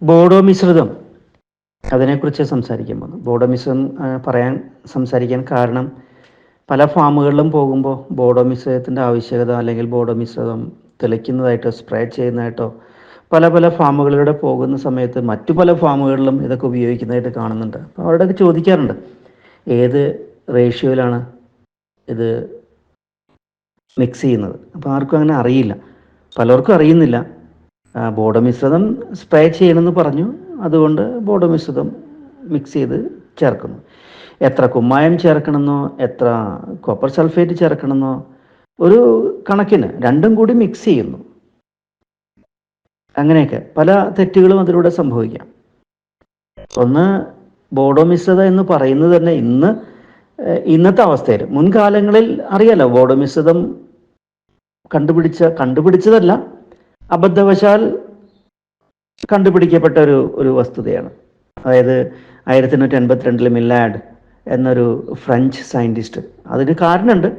ബോഡോ മിശ്രിതം, അതിനെക്കുറിച്ച് സംസാരിക്കാൻ പോകുന്നു. ബോഡോ മിശ്രിതം സംസാരിക്കാൻ കാരണം, പല ഫാമുകളിലും പോകുമ്പോൾ ബോഡോ മിശ്രിതത്തിൻ്റെ ആവശ്യകത, അല്ലെങ്കിൽ ബോഡോ മിശ്രിതം തെളിക്കുന്നതായിട്ടോ സ്പ്രേ ചെയ്യുന്നതായിട്ടോ പല പല ഫാമുകളിലൂടെ പോകുന്ന സമയത്ത് മറ്റു പല ഫാമുകളിലും ഇതൊക്കെ ഉപയോഗിക്കുന്നതായിട്ട് കാണുന്നുണ്ട്. അപ്പോൾ അവരോടൊക്കെ ചോദിക്കാറുണ്ട്, ഏത് റേഷ്യോയിലാണ് ഇത് മിക്സ് ചെയ്യുന്നത്. അപ്പോൾ ആർക്കും അങ്ങനെ അറിയില്ല, പലർക്കും അറിയുന്നില്ല. ബോഡോ മിശ്രിതം സ്പ്രേ ചെയ്യണമെന്ന് പറഞ്ഞു, അതുകൊണ്ട് ബോഡോ മിശ്രിതം മിക്സ് ചെയ്ത് ചേർക്കുന്നു. എത്ര കുമ്മായം ചേർക്കണമെന്നോ എത്ര കോപ്പർ സൾഫേറ്റ് ചേർക്കണമെന്നോ ഒരു കണക്കിന് രണ്ടും കൂടി മിക്സ് ചെയ്യുന്നു. അങ്ങനെയൊക്കെ പല തെറ്റുകളും അതിലൂടെ സംഭവിക്കാം. ഒന്ന്, ബോഡോ മിശ്രിതം എന്ന് പറയുന്നത് തന്നെ ഇന്നത്തെ അവസ്ഥയിൽ, മുൻകാലങ്ങളിൽ അറിയാലോ, ബോഡോ മിശ്രിതം കണ്ടുപിടിച്ചതല്ല, അബദ്ധവശാൽ കണ്ടുപിടിക്കപ്പെട്ട ഒരു വസ്തുതയാണ്. അതായത് 1882 മില്ലാഡ് എന്നൊരു ഫ്രഞ്ച് സയൻറ്റിസ്റ്റ്, അതിന് കാരണമുണ്ട്.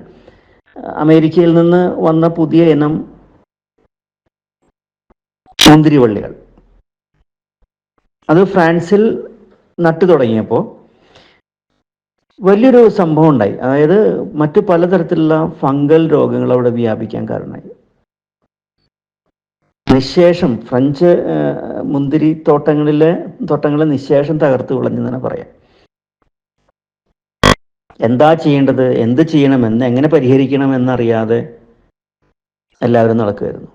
അമേരിക്കയിൽ നിന്ന് വന്ന പുതിയ ഇനം മുന്തിരിവള്ളികൾ അത് ഫ്രാൻസിൽ നട്ടു തുടങ്ങിയപ്പോൾ വലിയൊരു സംഭവം ഉണ്ടായി. അതായത് മറ്റു പലതരത്തിലുള്ള ഫംഗൽ രോഗങ്ങൾ അവിടെ വ്യാപിക്കാൻ കാരണമായി. നിശേഷം ഫ്രഞ്ച് മുന്തിരി തോട്ടങ്ങളെ നിശേഷം തകർത്ത് കളഞ്ഞു തന്നെ പറയാം. എന്താ ചെയ്യേണ്ടത്, എന്ത് ചെയ്യണമെന്ന്, എങ്ങനെ പരിഹരിക്കണമെന്നറിയാതെ എല്ലാവരും നടക്കുമായിരുന്നു.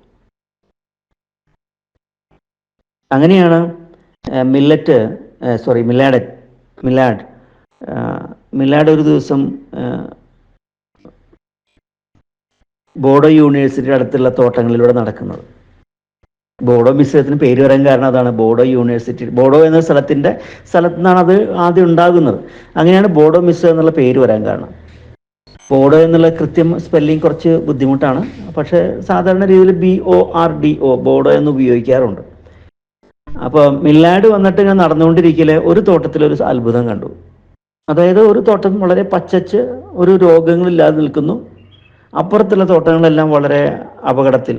അങ്ങനെയാണ് മില്ലാഡ് ഒരു ദിവസം ബോഡോ യൂണിവേഴ്സിറ്റിയുടെ അടുത്തുള്ള തോട്ടങ്ങളിലൂടെ നടക്കുന്നത്. ബോഡോ മിശ്രിതത്തിന് പേര് വരാൻ കാരണം അതാണ്. ബോഡോ യൂണിവേഴ്സിറ്റി, ബോഡോ എന്ന സ്ഥലത്തു നിന്നാണ് അത് ആദ്യം ഉണ്ടാകുന്നത്. അങ്ങനെയാണ് ബോഡോ മിശ്രിതം എന്നുള്ള പേര് വരാൻ കാരണം. ബോഡോ എന്നുള്ള കൃത്യം സ്പെല്ലിംഗ് കുറച്ച് ബുദ്ധിമുട്ടാണ്, പക്ഷേ സാധാരണ രീതിയിൽ BORDO ബോഡോ എന്ന് ഉപയോഗിക്കാറുണ്ട്. അപ്പോൾ മില്ലാഡ് വന്നിട്ട് ഇങ്ങനെ നടന്നുകൊണ്ടിരിക്കലെ ഒരു തോട്ടത്തിൽ ഒരു അത്ഭുതം കണ്ടു. അതായത് ഒരു തോട്ടം വളരെ പച്ചച്ച് ഒരു രോഗങ്ങളില്ലാതെ നിൽക്കുന്നു, അപ്പുറത്തുള്ള തോട്ടങ്ങളെല്ലാം വളരെ അപകടത്തിൽ,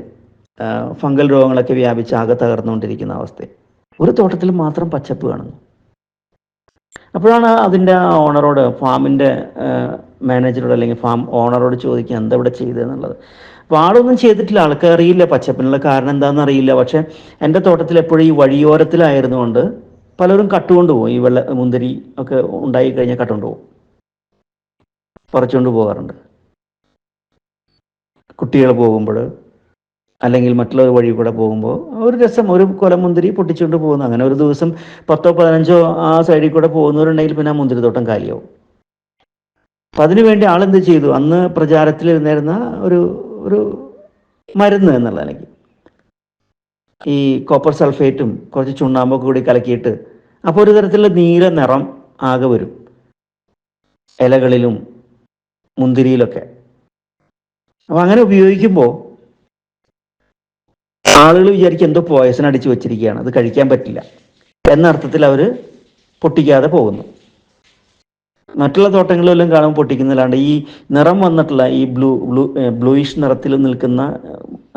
ഫംഗൽ രോഗങ്ങളൊക്കെ വ്യാപിച്ച് ആകെ തകർന്നുകൊണ്ടിരിക്കുന്ന അവസ്ഥ. ഒരു തോട്ടത്തിൽ മാത്രം പച്ചപ്പ് കാണുന്നു. അപ്പോഴാണ് അതിൻ്റെ ഓണറോട്, ഫാമിൻ്റെ മാനേജറോട് അല്ലെങ്കിൽ ഫാം ഓണറോട് ചോദിക്കുക, എന്താ ഇവിടെ ചെയ്തതെന്നുള്ളത്. അപ്പോൾ ആളൊന്നും ചെയ്തിട്ടില്ല, ആൾക്ക് അറിയില്ല പച്ചപ്പിനുള്ള കാരണം എന്താണെന്ന് അറിയില്ല. പക്ഷേ എൻ്റെ തോട്ടത്തിൽ എപ്പോഴും ഈ വഴിയോരത്തിലായിരുന്നുകൊണ്ട് പലരും കട്ടുകൊണ്ട് പോകും. ഈ മുന്തിരി ഒക്കെ ഉണ്ടായി കഴിഞ്ഞാൽ കട്ടുകൊണ്ട് പോകും, പറിച്ചുകൊണ്ട് പോകാറുണ്ട്. കുട്ടികൾ പോകുമ്പോൾ അല്ലെങ്കിൽ മറ്റുള്ള വഴി കൂടെ പോകുമ്പോൾ ഒരു രസം, ഒരു കൊലമുന്തിരി പൊട്ടിച്ചുകൊണ്ട് പോകുന്നു. അങ്ങനെ ഒരു ദിവസം 10-15 ആ സൈഡിൽ കൂടെ പോകുന്നവരുണ്ടെങ്കിൽ പിന്നെ ആ മുന്തിരിത്തോട്ടം കാലിയാവും. അപ്പം അതിനുവേണ്ടി ആളെന്ത് ചെയ്തു, അന്ന് പ്രചാരത്തിലിരുന്നിരുന്ന ഒരു മരുന്ന് എന്നുള്ള നിലയ്ക്ക് ഈ കോപ്പർ സൾഫേറ്റും കുറച്ച് ചുണ്ണാമ്പൊക്കെ കൂടി കലക്കിയിട്ട്, അപ്പോൾ ഒരു തരത്തിലുള്ള നീല നിറം ആകെ വരും ഇലകളിലും മുന്തിരിയിലൊക്കെ. അപ്പം അങ്ങനെ ഉപയോഗിക്കുമ്പോൾ ആളുകൾ വിചാരിക്കും എന്തോ പോയസൺ അടിച്ച് വെച്ചിരിക്കുകയാണ്, അത് കഴിക്കാൻ പറ്റില്ല എന്നർത്ഥത്തിൽ അവർ പൊട്ടിക്കാതെ പോകുന്നു. മറ്റുള്ള തോട്ടങ്ങളിലെല്ലാം കാണുമ്പോൾ പൊട്ടിക്കുന്നില്ലാണ്ട് ഈ നിറം വന്നിട്ടുള്ള ഈ ബ്ലൂയിഷ് നിറത്തിൽ നിൽക്കുന്ന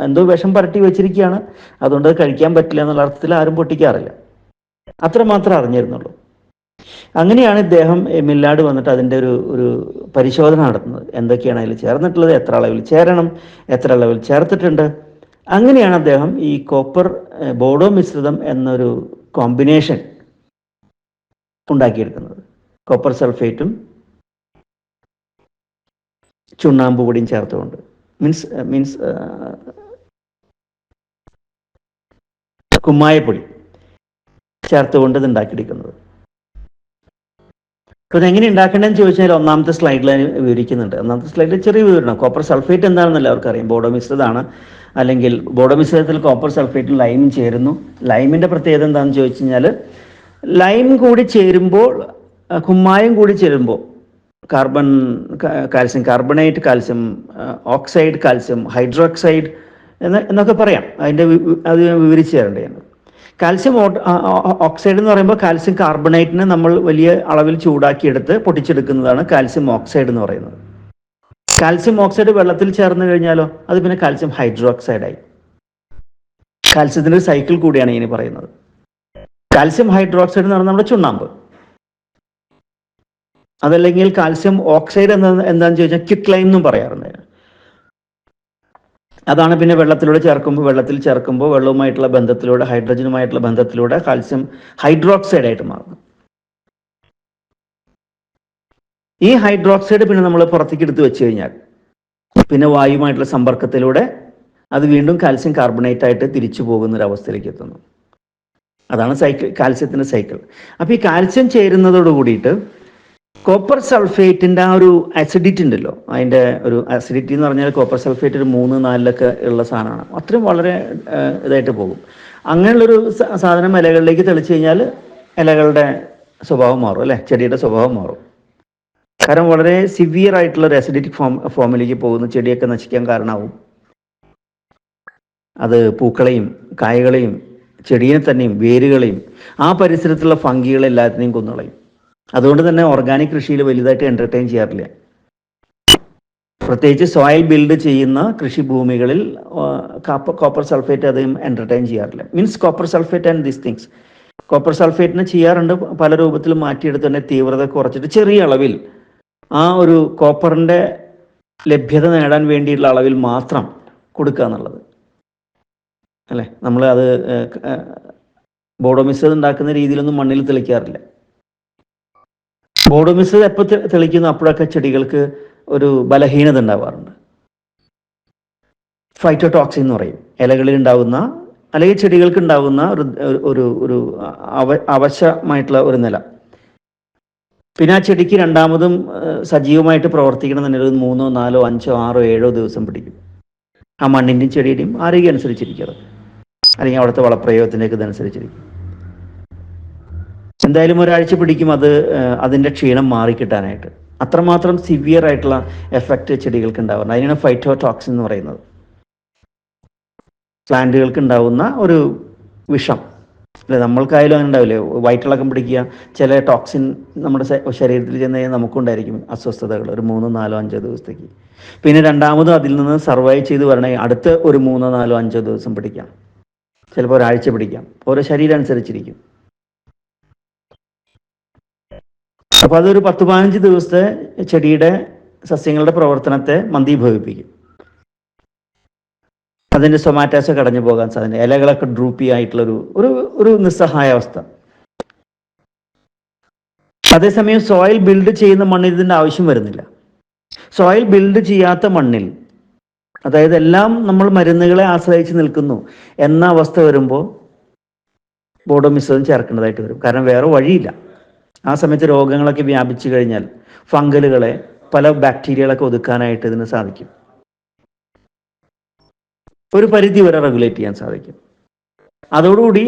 എന്തോ വിഷം പരട്ടി വെച്ചിരിക്കുകയാണ്, അതുകൊണ്ട് അത് കഴിക്കാൻ പറ്റില്ല എന്നുള്ള അർത്ഥത്തിൽ ആരും പൊട്ടിക്കാറില്ല. അത്രമാത്രം അറിഞ്ഞിരുന്നുള്ളൂ. അങ്ങനെയാണ് ഇദ്ദേഹം മില്ലാഡ് വന്നിട്ട് അതിൻ്റെ ഒരു പരിശോധന നടത്തുന്നത്. എന്തൊക്കെയാണ് അതിൽ ചേർന്നിട്ടുള്ളത്, എത്ര അളവിൽ ചേരണം, എത്ര അളവിൽ ചേർത്തിട്ടുണ്ട്. അങ്ങനെയാണ് അദ്ദേഹം ഈ കോപ്പർ ബോഡോ മിശ്രിതം എന്നൊരു കോമ്പിനേഷൻ ഉണ്ടാക്കിയെടുക്കുന്നത്. കോപ്പർ സൾഫേറ്റും ചുണ്ണാമ്പ് പൊടിയും ചേർത്തുകൊണ്ട്, മീൻസ് കുമ്മായപ്പൊടി ചേർത്തുകൊണ്ട് ഇത് ഉണ്ടാക്കിയെടുക്കുന്നത്. അപ്പോൾ ഇതെങ്ങനെ ഉണ്ടാക്കേണ്ടതെന്ന് ചോദിച്ചാൽ ഒന്നാമത്തെ സ്ലൈഡിൽ വിവരിക്കുന്നുണ്ട്. ഒന്നാമത്തെ സ്ലൈഡിൽ ചെറിയ വിവരണം. കോപ്പർ സൾഫേറ്റ് എന്താണെന്ന് എല്ലാവർക്കും അറിയാം, ബോഡോ മിശ്രിതമാണ്. അല്ലെങ്കിൽ ബോഡോ മിശ്രിതത്തിൽ കോപ്പർ സൾഫേറ്റും ലൈമും ചേരുന്നു. ലൈമിൻ്റെ പ്രത്യേകത എന്താണെന്ന് ചോദിച്ചു കഴിഞ്ഞാൽ, ലൈം കൂടി ചേരുമ്പോൾ, കുമ്മായം കൂടി ചേരുമ്പോൾ calcium carbonate, calcium oxide, calcium hydroxide എന്നൊക്കെ പറയാം. അത് വിവരിച്ച് തരേണ്ടതാണ്. കാൽസ്യം ഓക്സൈഡ് എന്ന് പറയുമ്പോൾ കാൽസ്യം കാർബണേറ്റിനെ നമ്മൾ വലിയ അളവിൽ ചൂടാക്കിയെടുത്ത് പൊട്ടിച്ചെടുക്കുന്നതാണ് കാൽസ്യം ഓക്സൈഡ് എന്ന് പറയുന്നത്. കാൽസ്യം ഓക്സൈഡ് വെള്ളത്തിൽ ചേർന്ന് കഴിഞ്ഞാലോ അത് പിന്നെ കാൽസ്യം ഹൈഡ്രോക്സൈഡായി. കാൽസ്യത്തിൻ്റെ ഒരു സൈക്കിൾ കൂടിയാണ് ഇനി പറയുന്നത്. കാൽസ്യം ഹൈഡ്രോക്സൈഡ് എന്ന് പറഞ്ഞാൽ നമ്മുടെ ചുണ്ണാമ്പ്, അതല്ലെങ്കിൽ കാൽസ്യം ഓക്സൈഡ് എന്താണെന്ന് ചോദിച്ചാൽ ക്വിക്ലൈം എന്നും പറയാറുണ്ട്. അതാണ് പിന്നെ വെള്ളത്തിൽ ചേർക്കുമ്പോൾ വെള്ളവുമായിട്ടുള്ള ബന്ധത്തിലൂടെ, ഹൈഡ്രജനുമായിട്ടുള്ള ബന്ധത്തിലൂടെ കാൽസ്യം ഹൈഡ്രോക്സൈഡ് ആയിട്ട് മാറുന്നു. ഈ ഹൈഡ്രോക്സൈഡ് പിന്നെ നമ്മൾ പുറത്തേക്ക് എടുത്ത് വെച്ച് കഴിഞ്ഞാൽ പിന്നെ വായുവുമായിട്ടുള്ള സമ്പർക്കത്തിലൂടെ അത് വീണ്ടും കാൽസ്യം കാർബണേറ്റ് ആയിട്ട് തിരിച്ചു പോകുന്ന ഒരു അവസ്ഥയിലേക്ക് എത്തുന്നു. അതാണ് സൈക്കിൾ, കാൽസ്യത്തിൻ്റെ സൈക്കിൾ. അപ്പോൾ ഈ കാൽസ്യം ചേരുന്നതോട് കൂടിയിട്ട് കോപ്പർ സൾഫേറ്റിൻ്റെ ആ ഒരു അസിഡിറ്റി ഉണ്ടല്ലോ, അതിൻ്റെ ഒരു അസിഡിറ്റി എന്ന് പറഞ്ഞാൽ കോപ്പർ സൾഫേറ്റ് ഒരു 3-4 ഉള്ള സാധനമാണ്. അത്രയും വളരെ ഇതായിട്ട് പോകും. അങ്ങനെയുള്ളൊരു സാധനം ഇലകളിലേക്ക് തെളിച്ച് കഴിഞ്ഞാൽ ഇലകളുടെ സ്വഭാവം മാറും അല്ലേ, ചെടിയുടെ സ്വഭാവം മാറും. കാരണം വളരെ സിവിയർ ആയിട്ടുള്ള ഒരു അസിഡിറ്റിക് ഫോമിലേക്ക് പോകുന്ന ചെടിയൊക്കെ നശിക്കാൻ കാരണമാവും. അത് പൂക്കളെയും കായകളെയും ചെടിയെ തന്നെയും വേരുകളെയും ആ പരിസരത്തുള്ള ഫംഗികളെ എല്ലാത്തിനെയും കൊന്നുകളയും. അതുകൊണ്ട് തന്നെ ഓർഗാനിക് കൃഷിയിൽ വലുതായിട്ട് എൻ്റർടൈൻ ചെയ്യാറില്ല. പ്രത്യേകിച്ച് സോയിൽ ബിൽഡ് ചെയ്യുന്ന കൃഷിഭൂമികളിൽ കോപ്പർ സൾഫേറ്റ് അധികം എൻ്റർടൈൻ ചെയ്യാറില്ല. Means copper sulphate and these things. Copper സൾഫേറ്റിനെ ചെയ്യാറുണ്ട്, പല രൂപത്തിലും മാറ്റിയെടുത്ത് തന്നെ തീവ്രത കുറച്ചിട്ട് ചെറിയ അളവിൽ ആ ഒരു കോപ്പറിൻ്റെ ലഭ്യത നേടാൻ വേണ്ടിയിട്ടുള്ള അളവിൽ മാത്രം കൊടുക്കുക എന്നുള്ളത് അല്ലേ. നമ്മൾ അത് ബോഡോമിസ് ഉണ്ടാക്കുന്ന രീതിയിലൊന്നും മണ്ണിൽ തെളിക്കാറില്ല. ബോഡോമിസ് എപ്പോൾ തെളിക്കുന്നു അപ്പോഴൊക്കെ ചെടികൾക്ക് ഒരു ബലഹീനത ഉണ്ടാവാറുണ്ട്. ഫൈറ്റോടോക്സിൻ എന്ന് പറയും. ഇലകളിൽ ഉണ്ടാകുന്ന അല്ലെങ്കിൽ ചെടികൾക്ക് ഉണ്ടാകുന്ന ഒരു ഒരു അവശമായിട്ടുള്ള ഒരു നില. പിന്നെ ആ ചെടിക്ക് രണ്ടാമതും സജീവമായിട്ട് പ്രവർത്തിക്കണമെന്ന് ഒരു 3, 4, 5, 6, 7 ദിവസം പിടിക്കും. ആ മണ്ണിൻ്റെയും ചെടിയുടെയും ആരോഗ്യം അനുസരിച്ചിരിക്കും, അല്ലെങ്കിൽ അവിടുത്തെ വളപ്രയോഗത്തിൻ്റെയൊക്കെ ഇതനുസരിച്ചിരിക്കും. എന്തായാലും ഒരാഴ്ച പിടിക്കും അത് അതിൻ്റെ ക്ഷീണം മാറിക്കിട്ടാനായിട്ട്. അത്രമാത്രം സിവിയർ ആയിട്ടുള്ള എഫക്റ്റ് ചെടികൾക്ക് ഉണ്ടാവുന്നത്. അതിനാണ് ഫൈറ്റോടോക്സിൻ എന്ന് പറയുന്നത്. പ്ലാന്റുകൾക്ക് ഉണ്ടാവുന്ന ഒരു വിഷം അല്ലെ, നമ്മൾക്കായാലും അങ്ങനെ ഉണ്ടാവില്ലേ, വയറ്റിളക്കം പിടിക്കുക, ചില ടോക്സിൻ നമ്മുടെ ശരീരത്തിൽ ചെന്ന് കഴിഞ്ഞാൽ നമുക്കുണ്ടായിരിക്കും അസ്വസ്ഥതകൾ ഒരു 3, 4, 5 ദിവസത്തേക്ക്. പിന്നെ രണ്ടാമതും അതിൽ നിന്ന് സർവൈവ് ചെയ്ത് വരണമെങ്കിൽ അടുത്ത ഒരു 3, 4, 5 ദിവസം പിടിക്കാം, ചിലപ്പോൾ ഒരാഴ്ച പിടിക്കാം, ഓരോ ശരീരം അനുസരിച്ചിരിക്കും. അപ്പോൾ അതൊരു 10-15 ദിവസത്തെ ചെടിയുടെ സസ്യങ്ങളുടെ പ്രവർത്തനത്തെ മന്ദീഭവിപ്പിക്കും. അതിൻ്റെ സൊമാറ്റാസ് കടഞ്ഞു പോകാൻ സാധ്യത, ഇലകളൊക്കെ ഡ്രൂപ്പി ആയിട്ടുള്ളൊരു ഒരു ഒരു നിസ്സഹായ അവസ്ഥ. അതേസമയം സോയിൽ ബിൽഡ് ചെയ്യുന്ന മണ്ണിൽ ഇതിൻ്റെ ആവശ്യം വരുന്നില്ല. സോയിൽ ബിൽഡ് ചെയ്യാത്ത മണ്ണിൽ, അതായത് എല്ലാം നമ്മൾ മരുന്നുകളെ ആശ്രയിച്ച് നിൽക്കുന്നു എന്ന അവസ്ഥ വരുമ്പോൾ ബോഡോമിസം ചേർക്കേണ്ടതായിട്ട് വരും. കാരണം വേറെ വഴിയില്ല. ആ സമയത്ത് രോഗങ്ങളൊക്കെ വ്യാപിച്ചു കഴിഞ്ഞാൽ ഫംഗലുകളെ, പല ബാക്ടീരിയകളൊക്കെ ഒതുക്കാനായിട്ട് ഇതിന് സാധിക്കും. ഒരു പരിധി വരെ റെഗുലേറ്റ് ചെയ്യാൻ സാധിക്കും. അതോടുകൂടി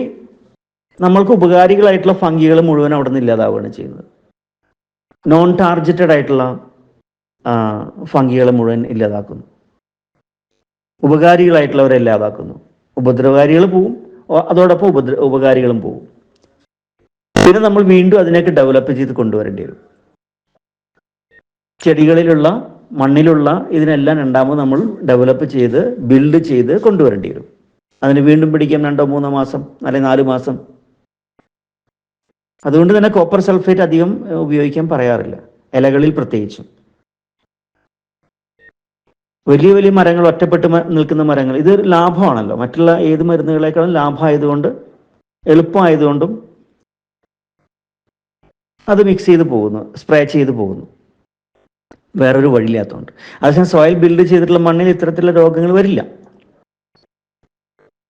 നമ്മൾക്ക് ഉപകാരികളായിട്ടുള്ള ഫംഗികൾ മുഴുവൻ അവിടെ നിന്ന് ഇല്ലാതാവുകയാണ് ചെയ്യുന്നത്. നോൺ ടാർഗറ്റഡ് ആയിട്ടുള്ള ഫംഗികളെ മുഴുവൻ ഇല്ലാതാക്കുന്നു, ഉപകാരികളായിട്ടുള്ളവരെ ഇല്ലാതാക്കുന്നു. ഉപദ്രവകാരികൾ പോവും, അതോടൊപ്പം ഉപകാരികളും പോവും. പിന്നെ നമ്മൾ വീണ്ടും അതിനൊക്കെ ഡെവലപ്പ് ചെയ്ത് കൊണ്ടുവരേണ്ടി വരും. ചെടികളിലുള്ള മണ്ണിലുള്ള ഇതിനെല്ലാം രണ്ടാമത് നമ്മൾ ഡെവലപ്പ് ചെയ്ത് ബിൽഡ് ചെയ്ത് കൊണ്ടുവരേണ്ടി വരും. അതിന് വീണ്ടും പിടിക്കാൻ 2-3 മാസം അല്ലെങ്കിൽ 4 മാസം. അതുകൊണ്ട് തന്നെ കോപ്പർ സൾഫേറ്റ് അധികം ഉപയോഗിക്കാൻ പറയാറില്ല, ഇലകളിൽ പ്രത്യേകിച്ചും. വലിയ വലിയ മരങ്ങൾ, ഒറ്റപ്പെട്ട് നിൽക്കുന്ന മരങ്ങൾ, ഇത് ലാഭമാണല്ലോ. മറ്റുള്ള ഏത് മരുന്നുകളെക്കാളും ലാഭമായതുകൊണ്ട്, എളുപ്പമായതുകൊണ്ടും അത് മിക്സ് ചെയ്ത് പോകുന്നു, സ്പ്രേ ചെയ്ത് പോകുന്നു, വേറൊരു വഴിയില്ലാത്തതുകൊണ്ട്. അതേസമയം സോയിൽ ബിൽഡ് ചെയ്തിട്ടുള്ള മണ്ണിൽ ഇത്തരത്തിലുള്ള രോഗങ്ങൾ വരില്ല.